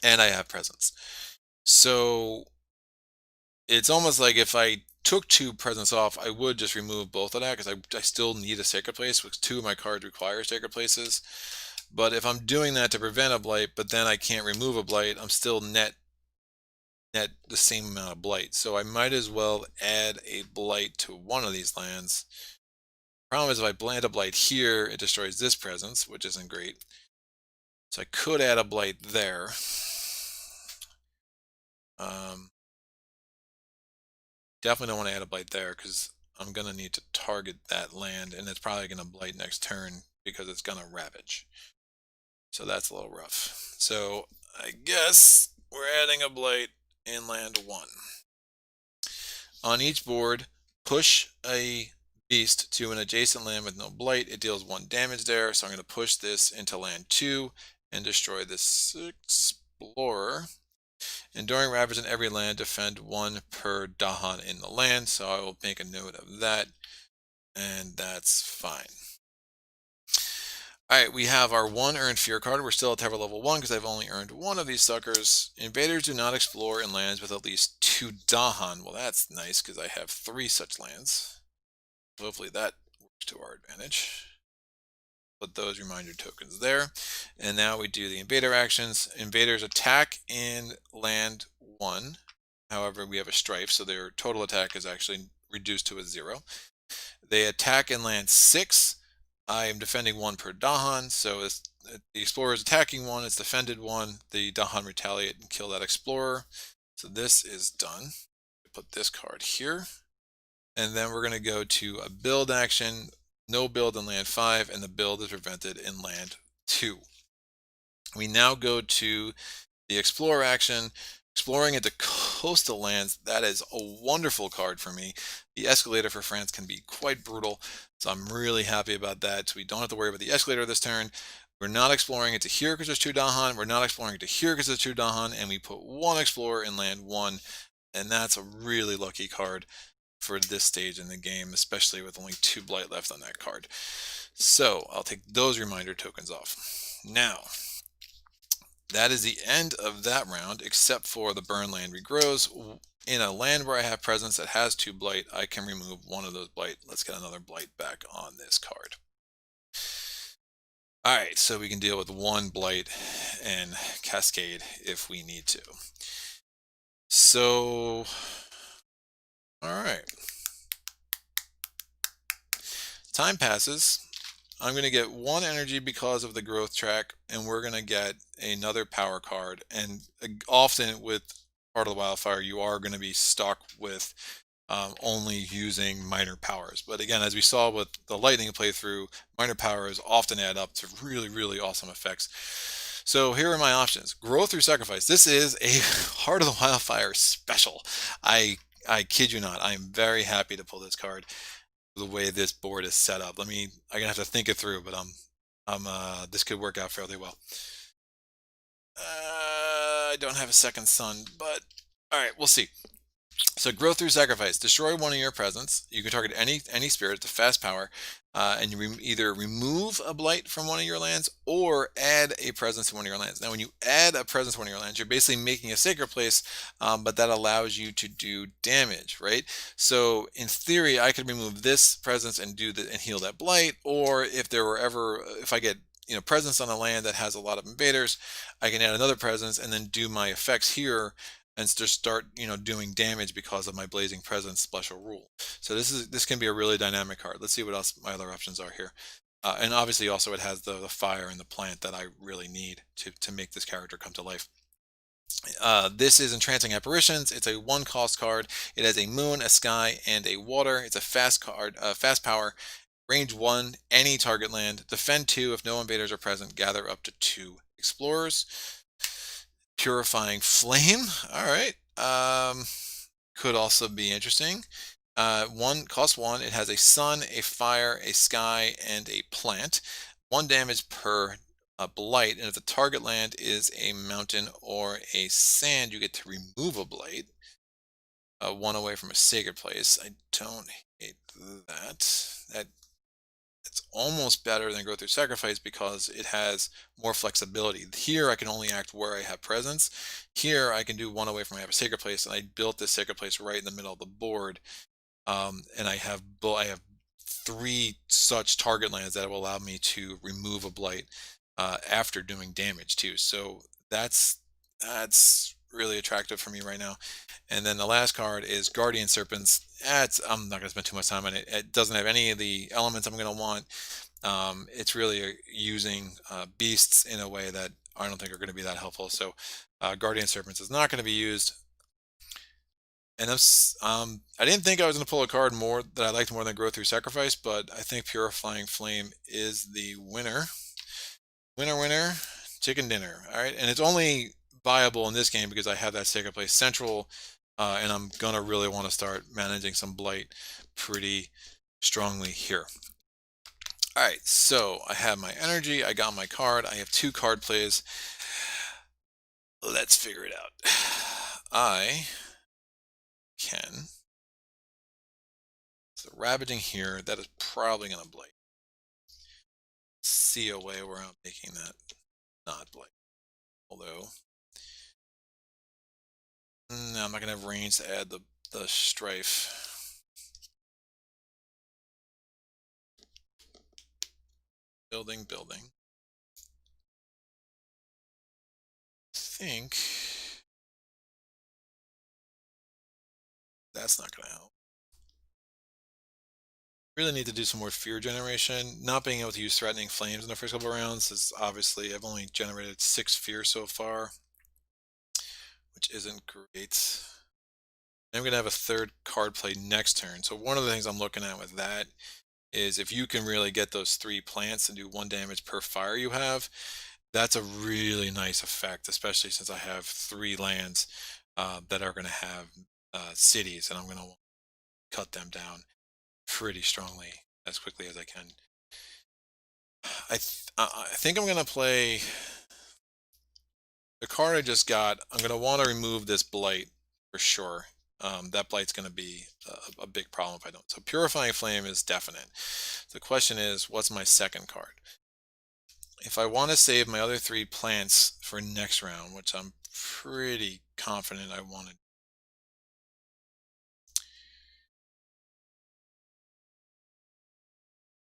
And I have presence. So it's almost like if I took 2 presents off, I would just remove both of that because I still need a sacred place, because 2 of my cards require sacred places. But if I'm doing that to prevent a blight, but then I can't remove a blight, I'm still net the same amount of blight. So I might as well add a blight to one of these lands. Problem is, if I plant a blight here, it destroys this presence, which isn't great. So I could add a blight there. Definitely don't want to add a blight there because I'm going to need to target that land, and it's probably going to blight next turn because it's going to ravage. So that's a little rough. So I guess we're adding a blight in land 1. On each board, push a beast to an adjacent land with no blight. It deals 1 damage there, so I'm going to push this into land 2 and destroy this explorer. Enduring ravage in every land, defend 1 per Dahan in the land, so I will make a note of that, and that's fine. Alright, we have our 1 earned fear card. We're still at Terror level 1 because I've only earned 1 of these suckers. Invaders do not explore in lands with at least 2 Dahan. Well, that's nice because I have 3 such lands. Hopefully that works to our advantage. Put those reminder tokens there. And now we do the invader actions. Invaders attack in land 1. However, we have a strife, so their total attack is actually reduced to a 0. They attack in land 6. I am defending 1 per Dahan, so the explorer is attacking 1, it's defended 1. The Dahan retaliate and kill that explorer. So this is done. Put this card here. And then we're going to go to a build action. No build in land 5, and the build is prevented in land 2. We now go to the Explorer action. Exploring into coastal lands, that is a wonderful card for me. The escalator for France can be quite brutal, so I'm really happy about that. So we don't have to worry about the escalator this turn. We're not exploring into here because there's 2 Dahan. We're not exploring into here because there's 2 Dahan, and we put 1 explorer in land 1, and that's a really lucky card for this stage in the game, especially with only 2 blight left on that card. So I'll take those reminder tokens off. Now, that is the end of that round, except for the burn land regrows. In a land where I have presence that has 2 blight, I can remove 1 of those blight. Let's get another blight back on this card. Alright, so we can deal with 1 blight and cascade if we need to. So, alright. Time passes. I'm going to get 1 energy because of the growth track, and we're going to get another power card. And often with part of the Wildfire, you are going to be stuck with only using minor powers. But again, as we saw with the lightning playthrough, minor powers often add up to really, really awesome effects. So here are my options. Grow through sacrifice. This is a Heart of the Wildfire special. I kid you not. I am very happy to pull this card the way this board is set up. I'm gonna have to think it through, but this could work out fairly well. I don't have a second sun, but all right, we'll see. So grow through sacrifice. Destroy 1 of your presence. You can target any spirit to fast power, and you either remove a blight from 1 of your lands or add a presence to 1 of your lands. Now, when you add a presence to 1 of your lands, you're basically making a sacred place, but that allows you to do damage, right? So in theory, I could remove this presence and and heal that blight, or if I get presence on a land that has a lot of invaders, I can add another presence and then do my effects here and just start doing damage because of my blazing presence special rule. So this can be a really dynamic card. Let's see what else my other options are here. And obviously also it has the fire and the plant that I really need to make this character come to life. This is Entrancing Apparitions. It's a 1 cost card. It has a moon, a sky, and a water. It's a fast card, fast power, range 1, any target land, defend 2 if no invaders are present, gather up to 2 explorers. Purifying Flame. All right. Could also be interesting. Cost 1. It has a sun, a fire, a sky, and a plant. 1 damage per blight. And if the target land is a mountain or a sand, you get to remove a blight. 1 away from a sacred place. I don't hate that. It's almost better than Grow Through Sacrifice because it has more flexibility. Here I can only act where I have presence. Here I can do 1 away from I have a sacred place, and I built this sacred place right in the middle of the board. And I have 3 such target lands that will allow me to remove a blight after doing damage too. So that's really attractive for me right now. And then the last card is Guardian Serpents. I'm not going to spend too much time on it. It doesn't have any of the elements I'm going to want. It's really using beasts in a way that I don't think are going to be that helpful. So Guardian Serpents is not going to be used. And I didn't think I was going to pull a card more that I liked more than Growth Through Sacrifice, but I think Purifying Flame is the winner. Winner, winner, chicken dinner. All right, and it's only viable in this game because I have that Sacred Place Central, and I'm gonna really want to start managing some blight pretty strongly here. All right, so I have my energy, I got my card, I have 2 card plays. Let's figure it out. I can. So ravaging here, that is probably gonna blight. See a way where I'm making that not blight. Although, no, I'm not gonna have range to add the strife. Building. I think that's not gonna help. Really need to do some more fear generation. Not being able to use threatening flames in the first couple of rounds is obviously, I've only generated 6 fear so far, which isn't great. I'm going to have a 3rd card play next turn. So one of the things I'm looking at with that is if you can really get those 3 plants and do 1 damage per fire you have, that's a really nice effect, especially since I have 3 lands that are going to have cities, and I'm going to cut them down pretty strongly as quickly as I can. I think I'm going to play the card I just got. I'm going to want to remove this blight for sure. That blight's going to be a big problem if I don't. So Purifying Flame is definite. The question is, what's my second card? If I want to save my other 3 plants for next round, which I'm pretty confident I want to.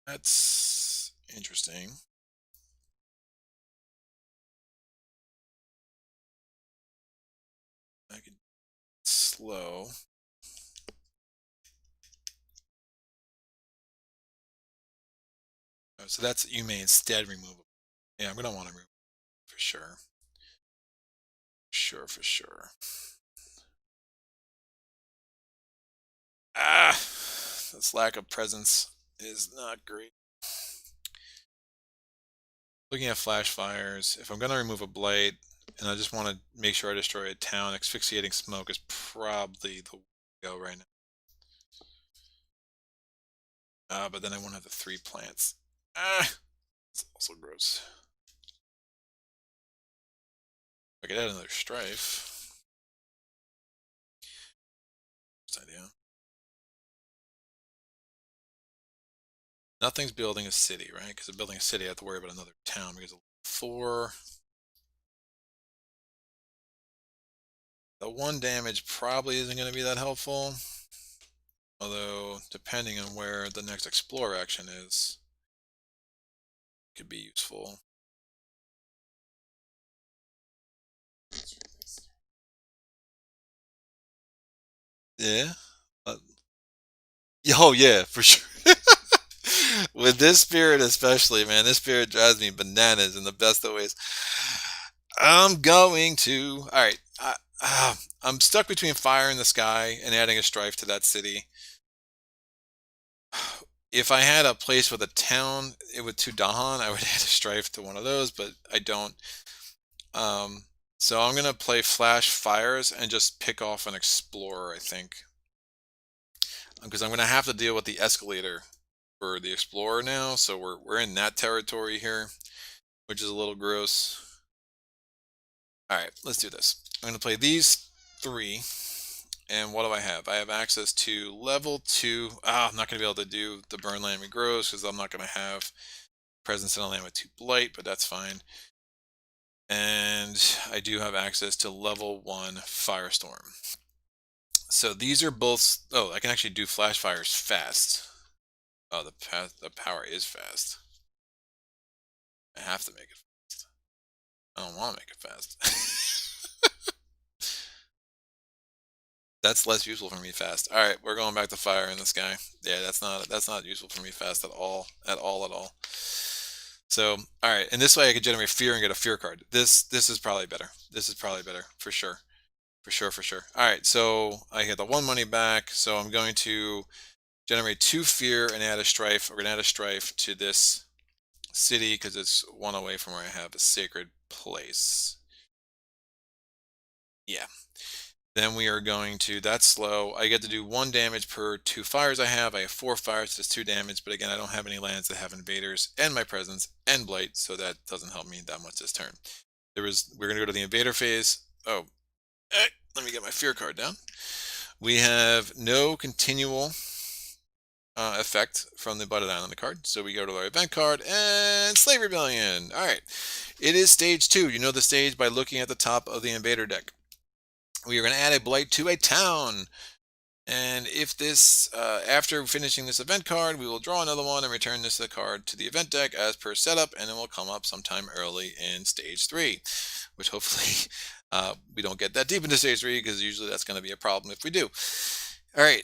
That's interesting. I can slow. So that's, you may instead remove it. Yeah, I'm going to want to remove it for sure. For sure. Ah, this lack of presence is not great. Looking at flash fires, if I'm going to remove a blight and I just want to make sure I destroy a town, asphyxiating smoke is probably the way to go right now. But then I won't have the 3 plants. It's also gross. I could add another strife. Good idea. Nothing's building a city, right? Because building a city, I have to worry about another town because of 4. The 1 damage probably isn't going to be that helpful. Although, depending on where the next explore action is, it could be useful. Yeah. Oh yeah, for sure. With this spirit especially, man, this spirit drives me bananas in the best of ways. I'm going to. All right. I'm stuck between fire in the sky and adding a strife to that city. If I had a place with a town with 2 Dahan, I would add a strife to one of those, but I don't. So I'm gonna play flash fires and just pick off an explorer, I think, because I'm gonna have to deal with the escalator for the explorer now. So we're in that territory here, which is a little gross. All right, let's do this. I'm gonna play these 3. And what do I have? I have access to level 2. I'm not going to be able to do the burn land regrows because I'm not going to have presence in a land with 2 blight, but that's fine. And I do have access to level 1 Firestorm. So these are both. Oh, I can actually do flash fires fast. Oh, the power is fast. I have to make it fast. I don't want to make it fast. That's less useful for me fast. All right, we're going back to fire in the sky. Yeah, that's not useful for me fast at all, at all, at all. So, all right, and this way I could generate fear and get a fear card. This is probably better. This is probably better for sure, for sure, for sure. All right, so I get the 1 money back. So I'm going to generate 2 fear and add a strife. We're gonna add a strife to this city because it's 1 away from where I have a sacred place. Yeah. Then we are going to, that's slow. I get to do 1 damage per 2 fires I have. I have 4 fires, so it's 2 damage. But again, I don't have any lands that have invaders and my presence and blight, so that doesn't help me that much this turn. We're gonna go to the invader phase. Oh, let me get my fear card down. We have no continual effect from the Blighted Island card. So we go to our event card and Slave Rebellion. All right, it is stage 2. You know the stage by looking at the top of the invader deck. We are going to add a blight to a town. And if this, after finishing this event card, we will draw another one and return this card to the event deck as per setup, and it will come up sometime early in stage 3, which hopefully we don't get that deep into stage 3 because usually that's going to be a problem if we do. All right,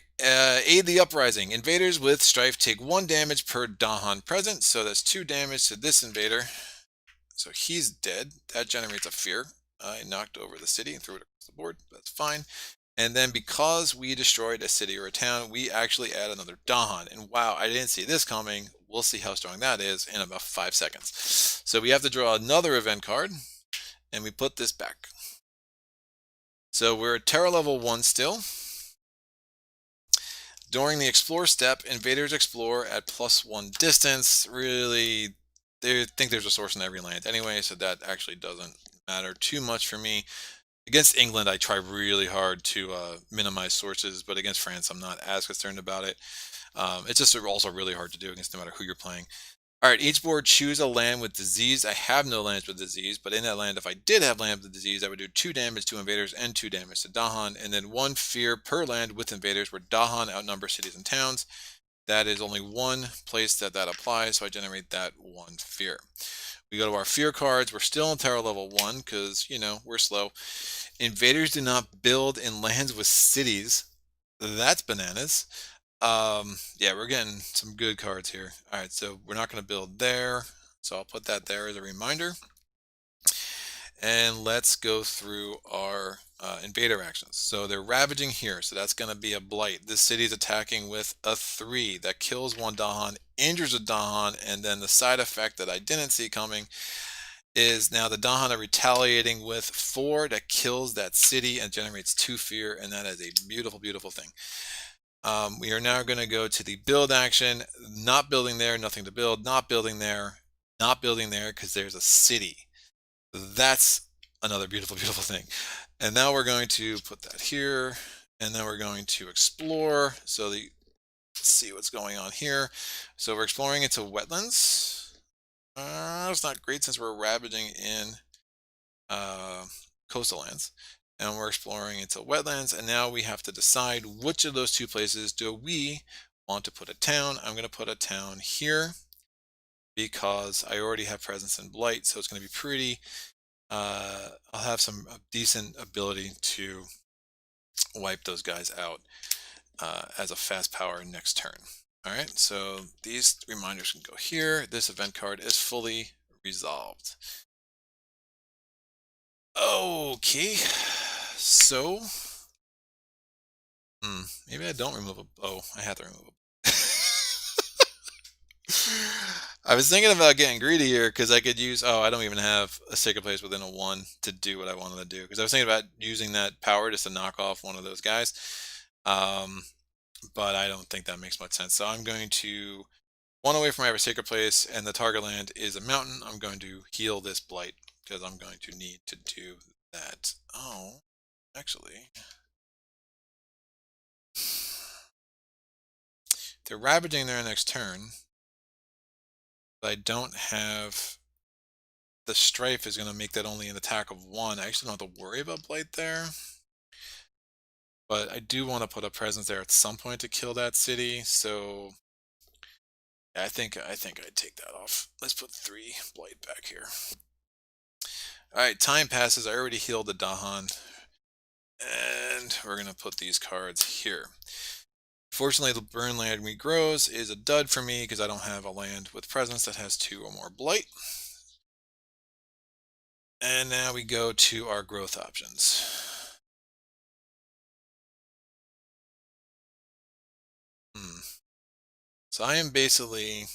aid the uprising. Invaders with strife take 1 damage per Dahan present, so that's 2 damage to this invader. So he's dead. That generates a fear. I knocked over the city and threw it across the board. That's fine. And then because we destroyed a city or a town, we actually add another Dahan. And wow, I didn't see this coming. We'll see how strong that is in about 5 seconds. So we have to draw another event card, and we put this back. So we're at Terra level 1 still. During the explore step, invaders explore at +1 distance. Really, they think there's a source in every land anyway, so that actually doesn't matter too much for me. Against England, I try really hard to minimize sources, but against France, I'm not as concerned about it. It's just also really hard to do against no matter who you're playing. All right, each board choose a land with disease. I have no lands with disease, but in that land, if I did have land with disease, I would do 2 damage to invaders and 2 damage to Dahan, and then 1 fear per land with invaders where Dahan outnumber cities and towns. That is only 1 place that applies, so I generate that 1 fear. We go to our fear cards. We're still in Terra level 1 because, you know, we're slow. Invaders do not build in lands with cities. That's bananas. Yeah, we're getting some good cards here. All right, so we're not going to build there. So I'll put that there as a reminder. And let's go through our invader actions. So they're ravaging here. So that's going to be a blight. This city is attacking with a 3 that kills 1 Dahan, injures a Dahan, and then the side effect that I didn't see coming is now the Dahan are retaliating with 4 that kills that city and generates 2 fear, and that is a beautiful, beautiful thing. We are now going to go to the build action. Not building there, nothing to build. Not building there, not building there because there's a city. That's another beautiful, beautiful thing. And now we're going to put that here, and then we're going to explore. So let's see what's going on here. So we're exploring into wetlands. It's not great since we're ravaging in coastal lands. And we're exploring into wetlands, and now we have to decide which of those 2 places do we want to put a town. I'm going to put a town here because I already have presence in blight, so it's going to be pretty. I'll have some decent ability to wipe those guys out as a fast power next turn. All right, so these reminders can go here. This event card is fully resolved. Okay, so maybe I don't remove a. Oh, I have to remove a. I was thinking about getting greedy here because I could use. Oh, I don't even have a sacred place within a 1 to do what I wanted to do because I was thinking about using that power just to knock off one of those guys. But I don't think that makes much sense. So I'm going to 1 away from my sacred place, and the target land is a mountain. I'm going to heal this blight because I'm going to need to do that. Oh, actually. They're ravaging their next turn, but I don't have the strife is going to make that only an attack of 1. I actually don't have to worry about blight there. But I do want to put a presence there at some point to kill that city, so yeah, I think I'd take that off. Let's put 3 blight back here. All right, time passes. I already healed the Dahan, and we're gonna put these cards here. Fortunately, the burn land regrows is a dud for me because I don't have a land with presence that has 2 or more blight. And now we go to our growth options. So I am basically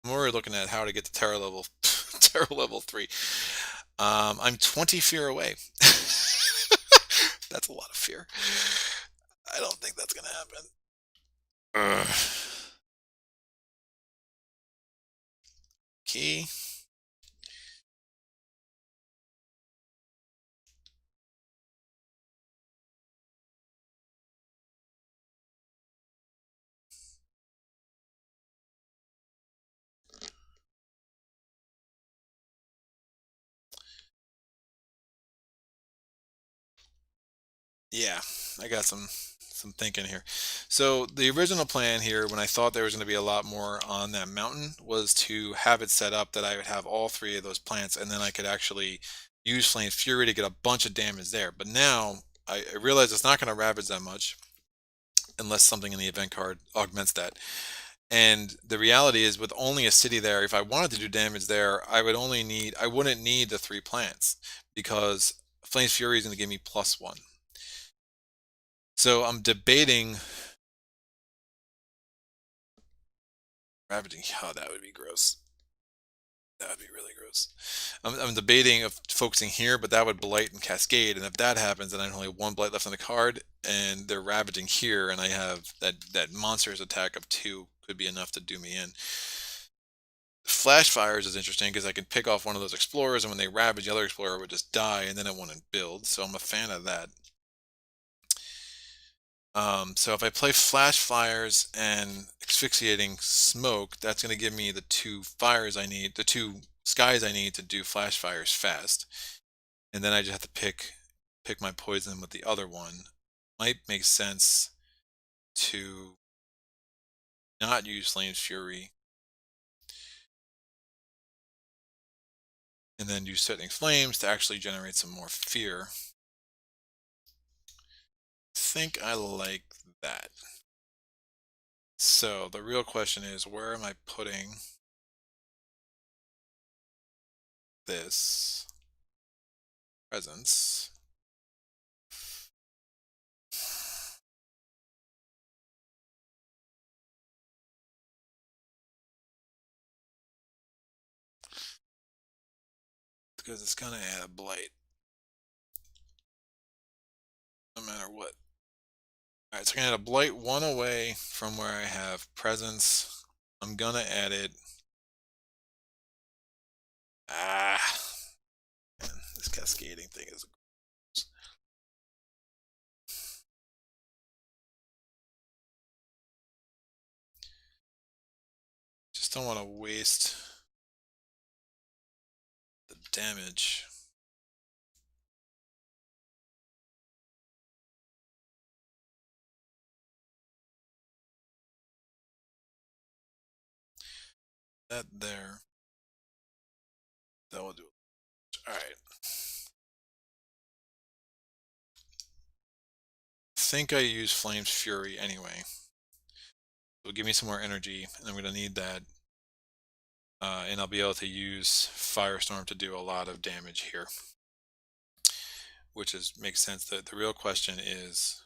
more looking at how to get to Terra level Terra level 3. I'm 20 fear away. That's a lot of fear. I don't think that's gonna happen. Ugh. Key. Yeah, I got some thinking here. So the original plan here, when I thought there was going to be a lot more on that mountain, was to have it set up that I would have all 3 of those plants, and then I could actually use Flame Fury to get a bunch of damage there. But now I realize it's not going to ravage that much unless something in the event card augments that. And the reality is, with only a city there, if I wanted to do damage there, I wouldn't need the 3 plants because Flame's Fury is going to give me +1. So I'm debating ravaging. Oh, that would be gross. That would be really gross. I'm debating of focusing here, but that would blight and cascade. And if that happens, then I only have 1 blight left on the card, and they're ravaging here, and I have that monster's attack of 2 could be enough to do me in. Flash fires is interesting because I can pick off one of those explorers, and when they ravage, the other explorer would just die, and then it wouldn't build. So I'm a fan of that. So if I play flash fires and asphyxiating smoke, that's going to give me the 2 fires I need, the 2 skies I need to do flash fires fast. And then I just have to pick my poison with the other one. Might make sense to not use Flame's Fury and then use Setting Flames to actually generate some more fear. I think I like that. So the real question is, where am I putting this presence? Because it's gonna add a blight no matter what. Alright, so I'm gonna add a blight 1 away from where I have presence. I'm gonna add it. Ah, man, this cascading thing is. Just don't want to waste the damage. That there. That will do it. Alright. I think I use Flame's Fury anyway. It'll give me some more energy, and I'm going to need that. And I'll be able to use Firestorm to do a lot of damage here. Which makes sense. The real question is...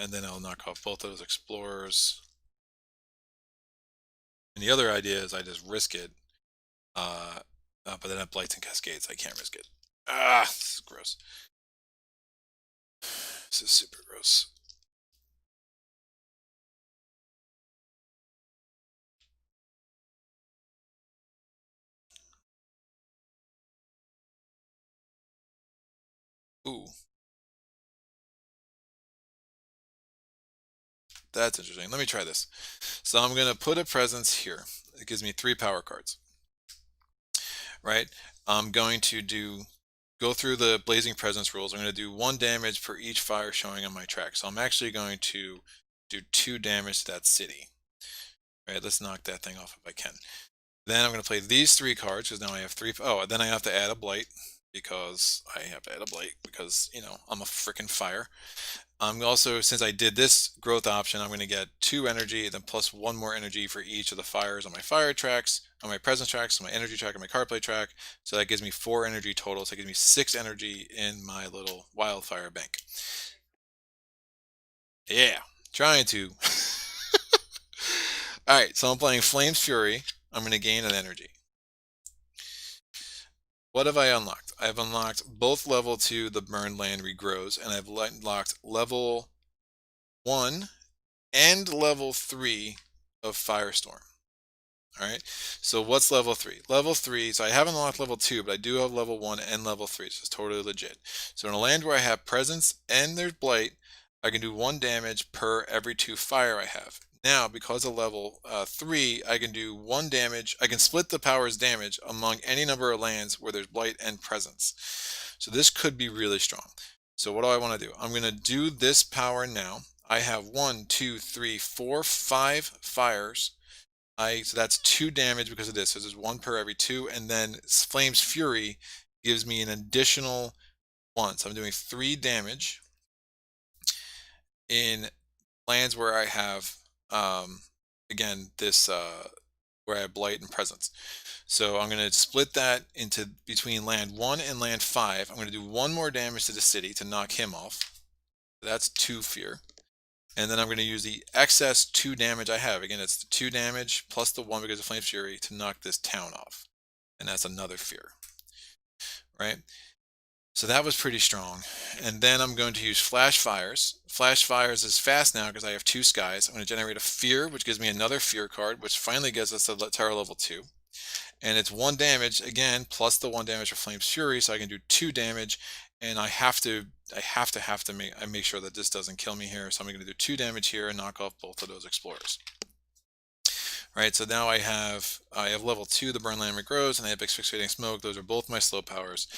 and then I'll knock off both of those explorers. And the other idea is I just risk it. But then it blights and cascades. I can't risk it. Ah, this is gross. This is super gross. Ooh. That's interesting. Let me try this. So I'm going to put a presence here. It gives me 3 power cards. Right? I'm going to do go through the Blazing Presence rules. I'm going to do 1 damage per each fire showing on my track. So I'm actually going to do 2 damage to that city. All right, let's knock that thing off if I can. Then I'm going to play these 3 cards because now I have 3. Oh, then I have to add a blight because you know, I'm a freaking fire. I'm also, since I did this growth option, I'm going to get 2 energy, then plus 1 more energy for each of the fires on my fire tracks, on my presence tracks, on my energy track, and my card play track. So that gives me 4 energy total. So it gives me 6 energy in my little wildfire bank. Yeah, trying to. All right, so I'm playing Flame's Fury. I'm going to gain an energy. What have I unlocked? I've unlocked both level 2, the burned land regrows, and I've unlocked level 1 and level 3 of Firestorm. All right, so what's level 3? Level 3, so I haven't unlocked level 2, but I do have level 1 and level 3, so it's totally legit. So in a land where I have presence and there's blight, I can do 1 damage per every 2 fire I have. Now, because of level 3, I can do 1 damage. I can split the power's damage among any number of lands where there's blight and presence. So this could be really strong. So what do I want to do? I'm going to do this power now. I have 1, 2, 3, 4, 5 fires. So that's 2 damage because of this. So there's 1 per every 2, and then Flame's Fury gives me an additional 1. So I'm doing 3 damage in lands where I have again this where I have blight and presence. So I'm going to split that into between land 1 and land 5. I'm going to do 1 more damage to the city to knock him off. That's 2 fear. And then I'm going to use the excess 2 damage I have. Again, it's the 2 damage plus the 1 because of Flame's Fury to knock this town off. And that's another fear. Right? So that was pretty strong. And then I'm going to use Flash Fires. Flash Fires is fast now because I have 2 skies. I'm going to generate a Fear, which gives me another Fear card, which finally gets us to Terror level 2. And it's 1 damage, again, plus the 1 damage for Flame's Fury, so I can do 2 damage. And I have to make sure that this doesn't kill me here. So I'm going to do 2 damage here and knock off both of those explorers. Right, so now I have level 2, the Burn Land Regrows, and I have Asphyxiating Smoke. Those are both my slow powers.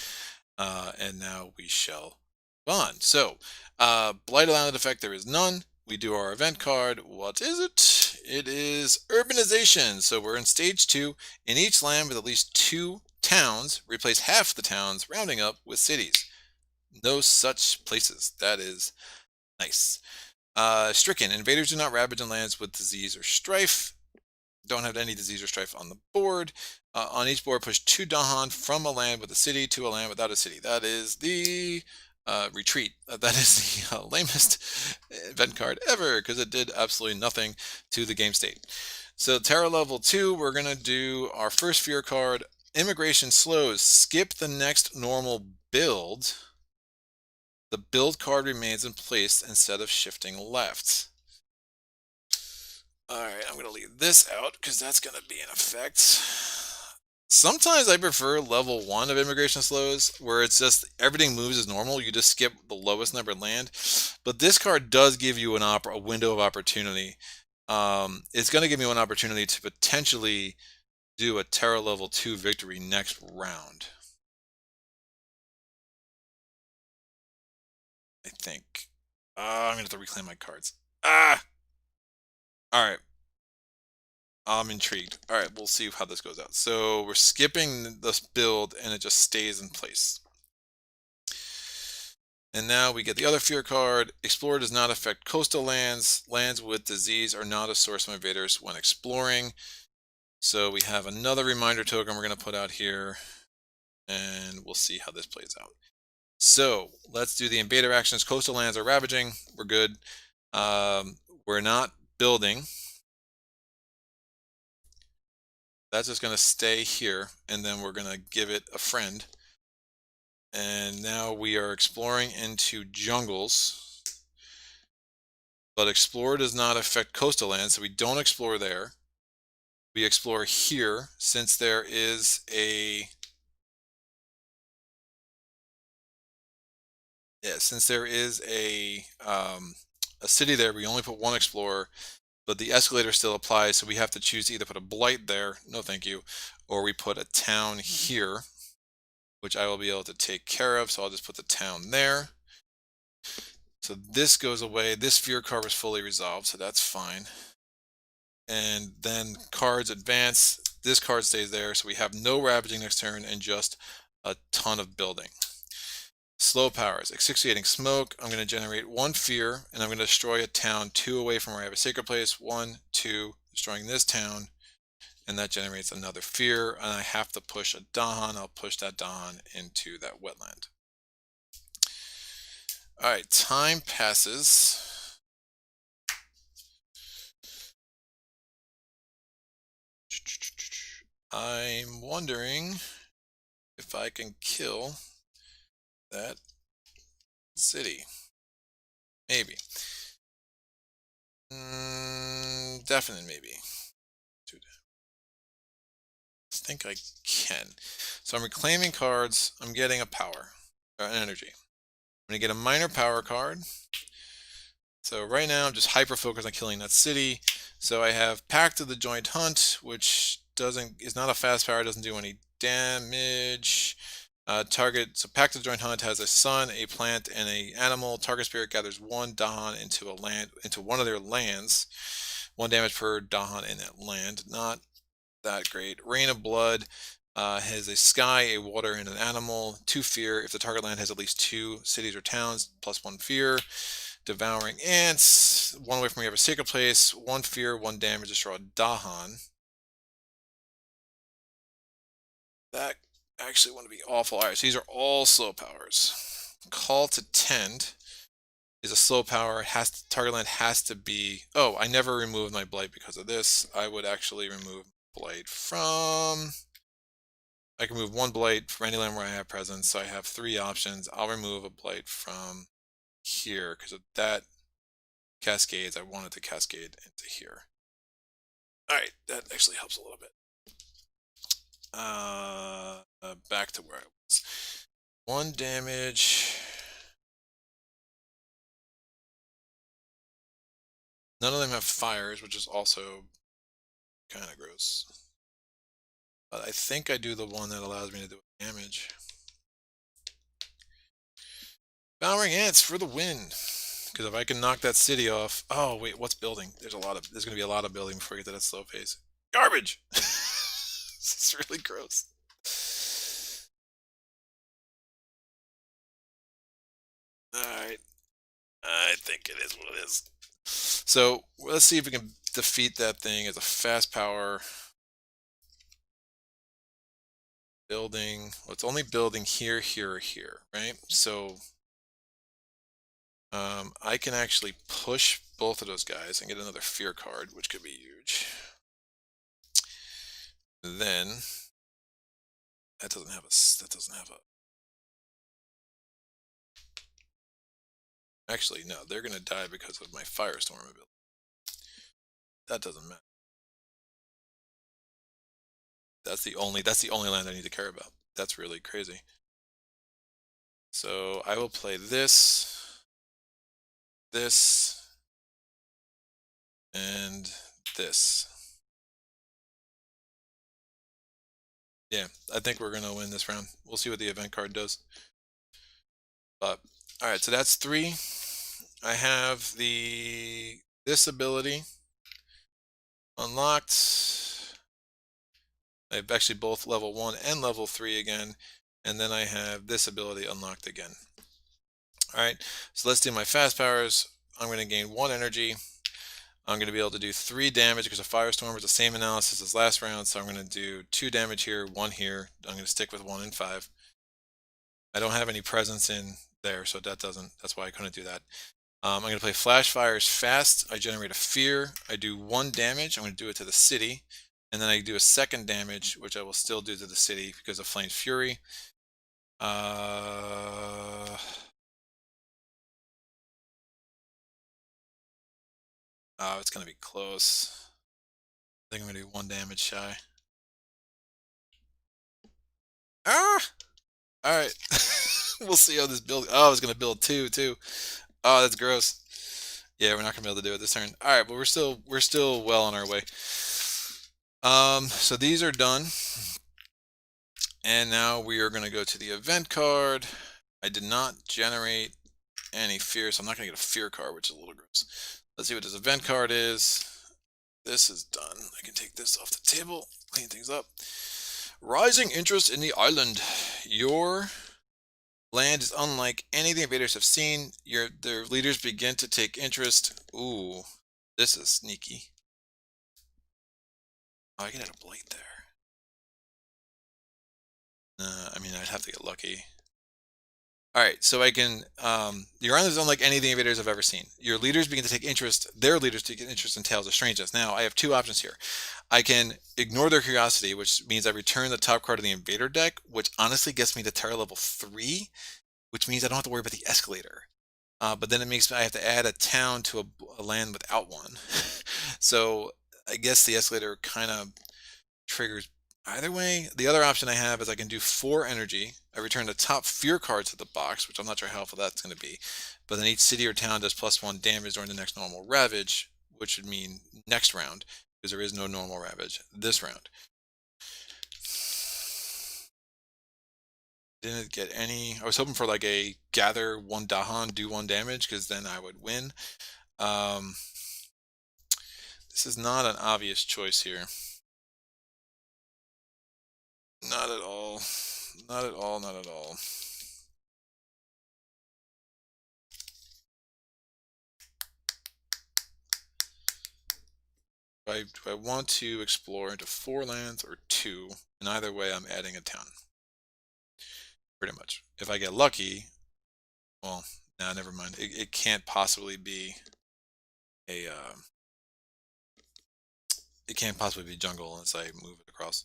And now we shall go on. So, Blight Island effect, there is none. We do our event card. What is it? It is Urbanization. So we're in stage 2. In each land with at least 2 towns, replace half the towns, rounding up with cities. No such places. That is nice. Stricken. Invaders do not ravage in lands with disease or strife. Don't have any disease or strife on the board. On each board, push 2 Dahan from a land with a city to a land without a city. That is the retreat. That is the lamest event card ever because it did absolutely nothing to the game state. So Terror level 2, we're going to do our first fear card. Immigration slows. Skip the next normal build. The build card remains in place instead of shifting left. Alright, I'm going to leave this out because that's going to be in effect. Sometimes I prefer level 1 of Immigration Slows, where it's just everything moves as normal. You just skip the lowest numbered land. But this card does give you a window of opportunity. It's going to give me one opportunity to potentially do a Terra level 2 victory next round. I think. I'm going to have to reclaim my cards. Alright. I'm intrigued. Alright, we'll see how this goes out. So we're skipping this build and it just stays in place. And now we get the other fear card. Explorer does not affect coastal lands. Lands with disease are not a source of invaders when exploring. So we have another reminder token we're going to put out here. And we'll see how this plays out. So let's do the invader actions. Coastal lands are ravaging. We're good. We're not building. That's just going to stay here. And then we're going to give it a friend. And now we are exploring into jungles. But explore does not affect coastal lands, so we don't explore there. We explore here since there is a a city there. We only put 1 explorer, but the escalator still applies, so we have to choose to either put a blight there, no thank you, or we put a town here. which I will be able to take care of. So I'll just put the town there. So this goes away. This fear card was fully resolved, so that's fine. And then cards advance. This card stays there, so we have no ravaging next turn and just a ton of building. Slow powers, asphyxiating smoke. I'm going to generate 1 fear, and I'm going to destroy a town 2 away from where I have a sacred place. 1, 2, destroying this town, and that generates another fear. And I have to push a Dahan. I'll push that Dahan into that wetland. All right, time passes. I'm wondering if I can kill that city. Maybe. Definite maybe. I think I can. So I'm reclaiming cards. I'm getting a power, or an energy. I'm going to get a minor power card. So right now I'm just hyper focused on killing that city. So I have Pact of the Joint Hunt, which is not a fast power, doesn't do any damage. So Pact of the Joint Hunt has a sun, a plant, and an animal. Target spirit gathers 1 Dahan into one of their lands. 1 damage per Dahan in that land. Not that great. Rain of Blood has a sky, a water, and an animal. 2 fear. If the target land has at least 2 cities or towns, plus 1 fear. Devouring Ants. 1 away from where you have a sacred place. 1 fear, 1 damage, destroy a Dahan. That actually want to be awful. Alright, so these are all slow powers. Call to Tend is a slow power. Target land has to be... Oh, I never removed my blight because of this. I would actually remove blight from... I can move 1 blight from any land where I have presence, so I have 3 options. I'll remove a blight from here because of that cascades. I wanted to cascade into here. Alright, that actually helps a little bit. Back to where I was. 1 damage. None of them have fires, which is also kind of gross. But I think I do the one that allows me to do damage. Devouring Ants for the win. Because if I can knock that city off... Oh, wait, what's building? There's going to be a lot of building before I get to that slow phase. Garbage! This is really gross. Alright. I think it is what it is. So, let's see if we can defeat that thing as a fast power. Building. Well, it's only building here, here, or here, right? So, I can actually push both of those guys and get another fear card, which could be huge. Then, that doesn't have a... Actually, no, they're going to die because of my Firestorm ability. That doesn't matter. That's the only land I need to care about. That's really crazy. So I will play this, and this. Yeah, I think we're gonna win this round. We'll see what the event card does. But alright, so that's 3. I have this ability unlocked. I have actually both level 1 and level 3 again, and then I have this ability unlocked again. Alright, so let's do my fast powers. I'm going to gain 1 energy. I'm going to be able to do 3 damage because of Firestorm is the same analysis as last round, so I'm going to do 2 damage here, 1 here. I'm going to stick with 1 and 5. I don't have any presence in there, so that's why I couldn't do that. I'm going to play Flash Fires fast. I generate a fear. I do 1 damage. I'm going to do it to the city. And then I do a 2nd damage, which I will still do to the city because of Flame's Fury. Oh, it's going to be close. I think I'm going to do 1 damage shy. Alright. We'll see how this build... Oh, I was going to build 2, too. Oh, that's gross. Yeah, we're not going to be able to do it this turn. Alright, but we're still well on our way. So these are done. And now we are going to go to the event card. I did not generate any fear, so I'm not going to get a fear card, which is a little gross. Let's see what this event card is. This is done. I can take this off the table, clean things up. Rising interest in the island. Your land is unlike any the invaders have seen. Their leaders begin to take interest. Ooh, this is sneaky. Oh, I can add a blight there. I mean, I'd have to get lucky. All right, so I can. Your island is unlike any of the invaders I've ever seen. Your leaders begin to take interest. Their leaders take interest in tales of strangeness. Now, I have two options here. I can ignore their curiosity, which means I return the top card of the invader deck, which honestly gets me to terror level 3, which means I don't have to worry about the escalator. But then it makes I have to add a town to a land without one. So I guess the escalator kind of triggers either way. The other option I have is I can do 4 energy. I return the top fear card to the box, which I'm not sure how helpful that's going to be. But then each city or town does +1 damage during the next normal ravage, which would mean next round, because there is no normal ravage this round. Didn't get any. I was hoping for like a gather 1 Dahan, do 1 damage, because then I would win. This is not an obvious choice here. Not at all. Not at all, not at all. Do I want to explore into 4 lands or 2? And either way, I'm adding a town. Pretty much. If I get lucky, well, nah, never mind. It can't possibly be a, it can't possibly be jungle unless I move it across.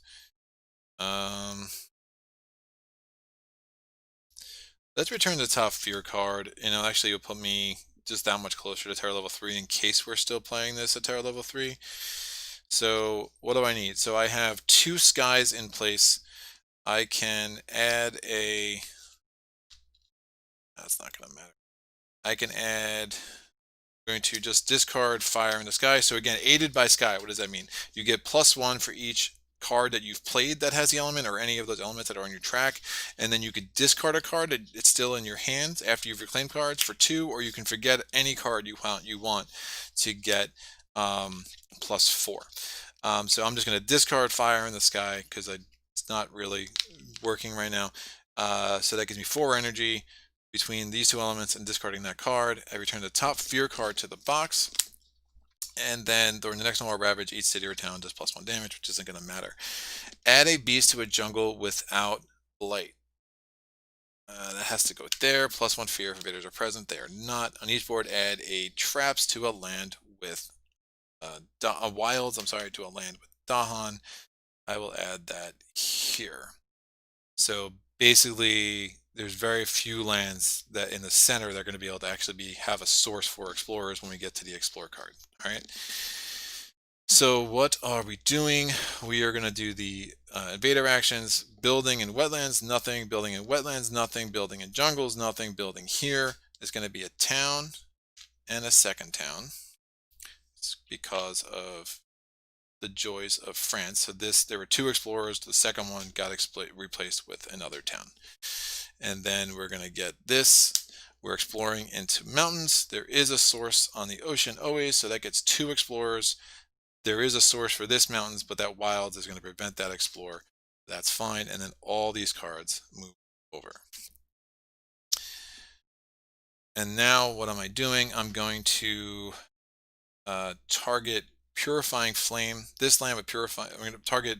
Let's return the top fear card. You know, actually it'll put me just that much closer to terror level 3 in case we're still playing this at terror level 3. So what do I need? So I have 2 skies in place. I can add a, that's not going to matter. I can add, I'm going to just discard fire in the sky. So again, aided by sky, what does that mean? You get +1 for each card that you've played that has the element, or any of those elements that are on your track, and then you could discard a card that it's still in your hands after you've reclaimed cards for 2, or you can forget any card you want to get +4. So I'm just going to discard fire in the sky because it's not really working right now. So that gives me 4 energy between these 2 elements and discarding that card. I return the top fear card to the box. And then during the next normal ravage, each city or town does +1 damage, which isn't going to matter. Add a beast to a jungle without blight. That has to go there. +1 fear if invaders are present. They are not. On each board, add a traps to a land with wilds. I'm sorry, to a land with Dahan. I will add that here. So basically, there's very few lands that in the center that are going to be able to actually have a source for explorers when we get to the explore card. All right. So what are we doing? We are going to do the invader actions. Building in wetlands, nothing. Building in wetlands, nothing. Building in jungles, nothing. Building here is going to be a town and a second town. It's because of the joys of France. So there were 2 explorers. The second one got replaced with another town. And then we're going to get this. We're exploring into mountains. There is a source on the ocean always, so that gets 2 explorers. There is a source for this mountains, but that wilds is going to prevent that explore. That's fine. And then all these cards move over. And now what am I doing? I'm going to target Purifying Flame. This land with Purifying, I'm going to target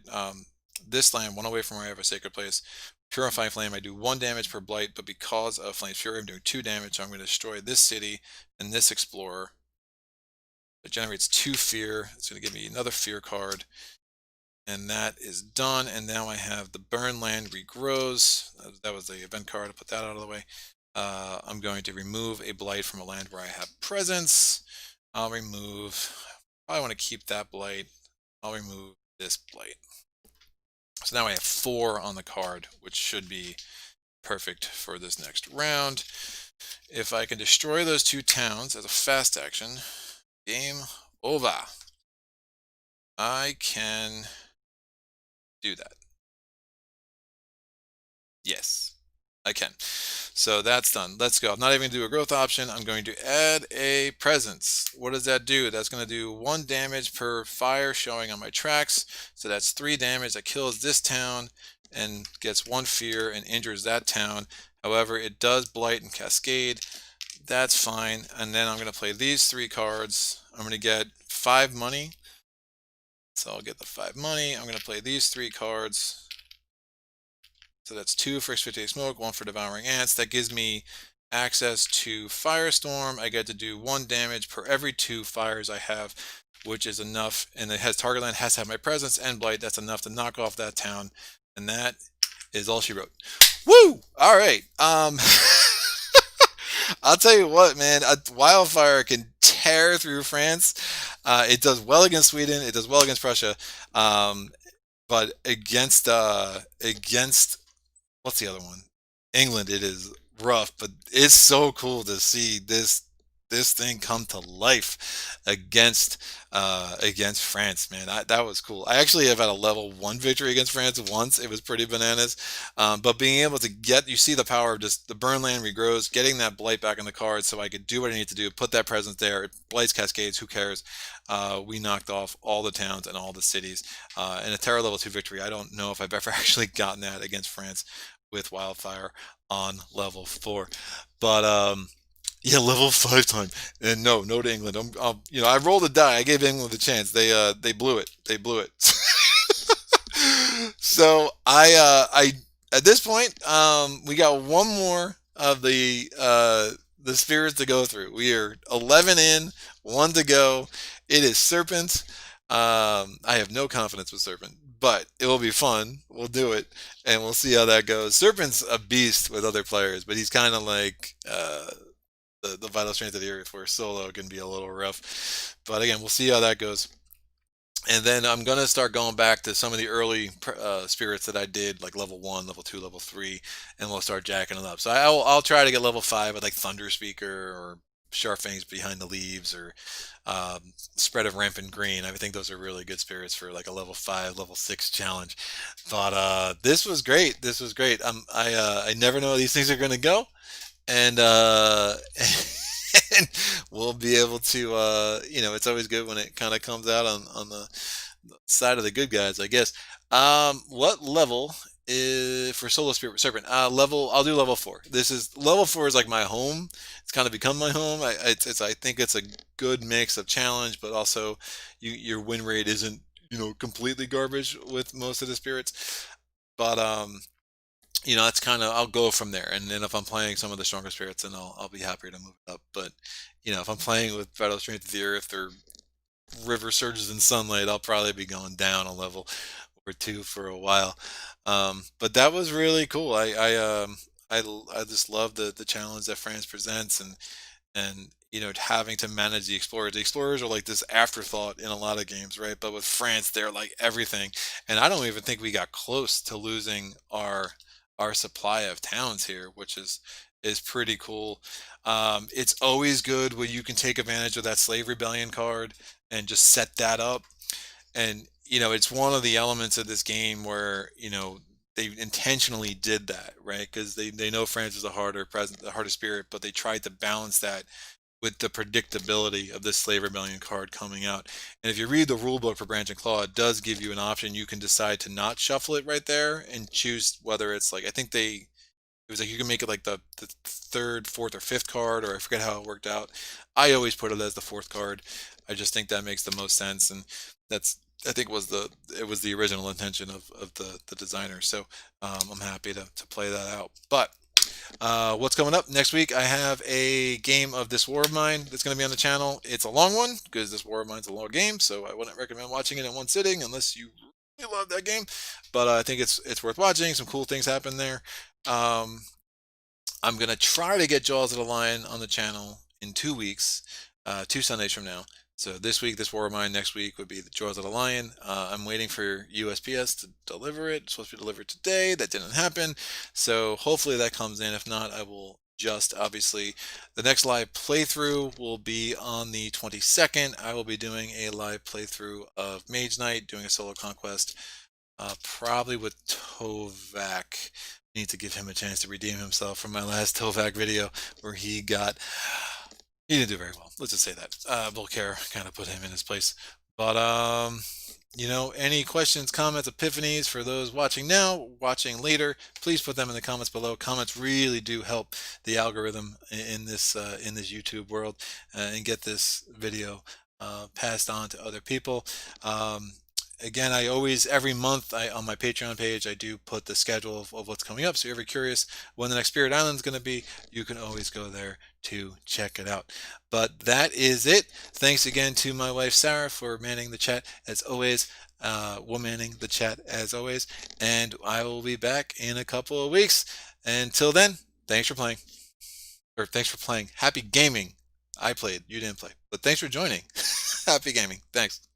this land 1 away from where I have a sacred place. Purifying Flame, I do 1 damage per blight, but because of Flame's Fury, I'm doing 2 damage. So I'm going to destroy this city and this explorer. It generates 2 fear. It's going to give me another fear card. And that is done. And now I have the burn land regrows. That was the event card. I'll put that out of the way. I'm going to remove a blight from a land where I have presence. I'll remove, I want to keep that blight. I'll remove this blight. So now I have 4 on the card, which should be perfect for this next round. If I can destroy those 2 towns as a fast action, game over. I can do that. Yes, I can. So that's done. Let's go. I'm not even going to do a growth option. I'm going to add a presence. What does that do? That's going to do 1 damage per fire showing on my tracks. So that's 3 damage. That kills this town and gets 1 fear and injures that town. However, it does blight and cascade. That's fine. And then I'm going to play these 3 cards. I'm going to get 5 money. So I'll get the 5 money. I'm going to play these 3 cards. So that's 2 for Asphyxiate Smoke, 1 for Devouring Ants. That gives me access to Firestorm. I get to do 1 damage per every 2 fires I have, which is enough. And it has target land, has to have my presence and blight. That's enough to knock off that town. And that is all she wrote. Woo! All right. I'll tell you what, man. Wildfire can tear through France. It does well against Sweden. It does well against Prussia. Um, but against what's the other one? England. It is rough, but it's so cool to see this thing come to life against France, man. That was cool. I actually have had a level 1 victory against France once. It was pretty bananas. But being able to you see the power of just the burn land regrows, getting that blight back in the card so I could do what I need to do, put that presence there. It blights cascades, who cares? We knocked off all the towns and all the cities. In a Terror level 2 victory, I don't know if I've ever actually gotten that against France with Wildfire on level 4. But yeah, level 5 time, and no to England. I rolled a die. I gave England the chance. They blew it. They blew it. So I at this point, we got one more of the spirits to go through. We are 11 in, 1 to go. It is Serpent. I have no confidence with Serpent, but it will be fun. We'll do it, and we'll see how that goes. Serpent's a beast with other players, but he's kind of like the Vital Strength of the Earth, where solo can be a little rough. But again, we'll see how that goes. And then I'm going to start going back to some of the early spirits that I did, like level 1, level 2, level 3, and we'll start jacking it up. So I'll try to get level 5 with like Thunder Speaker or Sharp Fangs Behind the Leaves or Spread of Rampant Green. I think those are really good spirits for like a level 5, level 6 challenge. But this was great. This was great. I never know how these things are going to go. And and we'll be able to it's always good when it kind of comes out on the side of the good guys, I guess. What level is for Solo Spirit Serpent? I'll do level 4. Level 4 is like my home. It's kind of become my home. I think it's a good mix of challenge, but also your win rate isn't completely garbage with most of the spirits. But that's kind of, I'll go from there. And then if I'm playing some of the stronger spirits, then I'll be happy to move it up. But if I'm playing with Vital Strength of the Earth or River Surges in Sunlight, I'll probably be going down a level or 2 for a while. But that was really cool. I just love the challenge that France presents, and having to manage the explorers. The explorers are like this afterthought in a lot of games, right? But with France, they're like everything. And I don't even think we got close to losing our supply of towns here, which is pretty cool. It's always good when you can take advantage of that Slave Rebellion card and just set that up. And it's one of the elements of this game where they intentionally did that, right? Because they know France is a harder spirit, but they tried to balance that with the predictability of this Slave Rebellion card coming out. And if you read the rulebook for Branch and Claw, it does give you an option. You can decide to not shuffle it right there and choose whether it's like, I think it was like you can make it like the 3rd, 4th, or 5th card, or I forget how it worked out. I always put it as the 4th card. I just think that makes the most sense, and I think it was the original intention of the designer. So I'm happy to play that out. But what's coming up next week? I have a game of This War of Mine that's going to be on the channel. It's a long one because This War of Mine's a long game, so I wouldn't recommend watching it in one sitting unless you really love that game. But I think it's worth watching. Some cool things happen there. I'm going to try to get Jaws of the Lion on the channel in 2 weeks, 2 Sundays from now. So this week, This War of Mine. Next week would be the Jaws of the Lion. I'm waiting for USPS to deliver it. It's supposed to be delivered today. That didn't happen. So hopefully that comes in. If not, I will obviously, the next live playthrough will be on the 22nd. I will be doing a live playthrough of Mage Knight, doing a solo conquest, probably with Tovak. need to give him a chance to redeem himself from my last Tovak video where he didn't do very well. Let's just say that. Volcare kind of put him in his place. But, any questions, comments, epiphanies for those watching now, watching later, please put them in the comments below. Comments really do help the algorithm in this YouTube world and get this video passed on to other people. Again, I always, every month, on my Patreon page, I do put the schedule of what's coming up. So if you're ever curious when the next Spirit Island is going to be, you can always go there to check it out. But that is it. Thanks again to my wife, Sarah, for manning the chat as always, womanning the chat as always. And I will be back in a couple of weeks. Until then, thanks for playing. Or thanks for playing. Happy gaming. I played. You didn't play. But thanks for joining. Happy gaming. Thanks.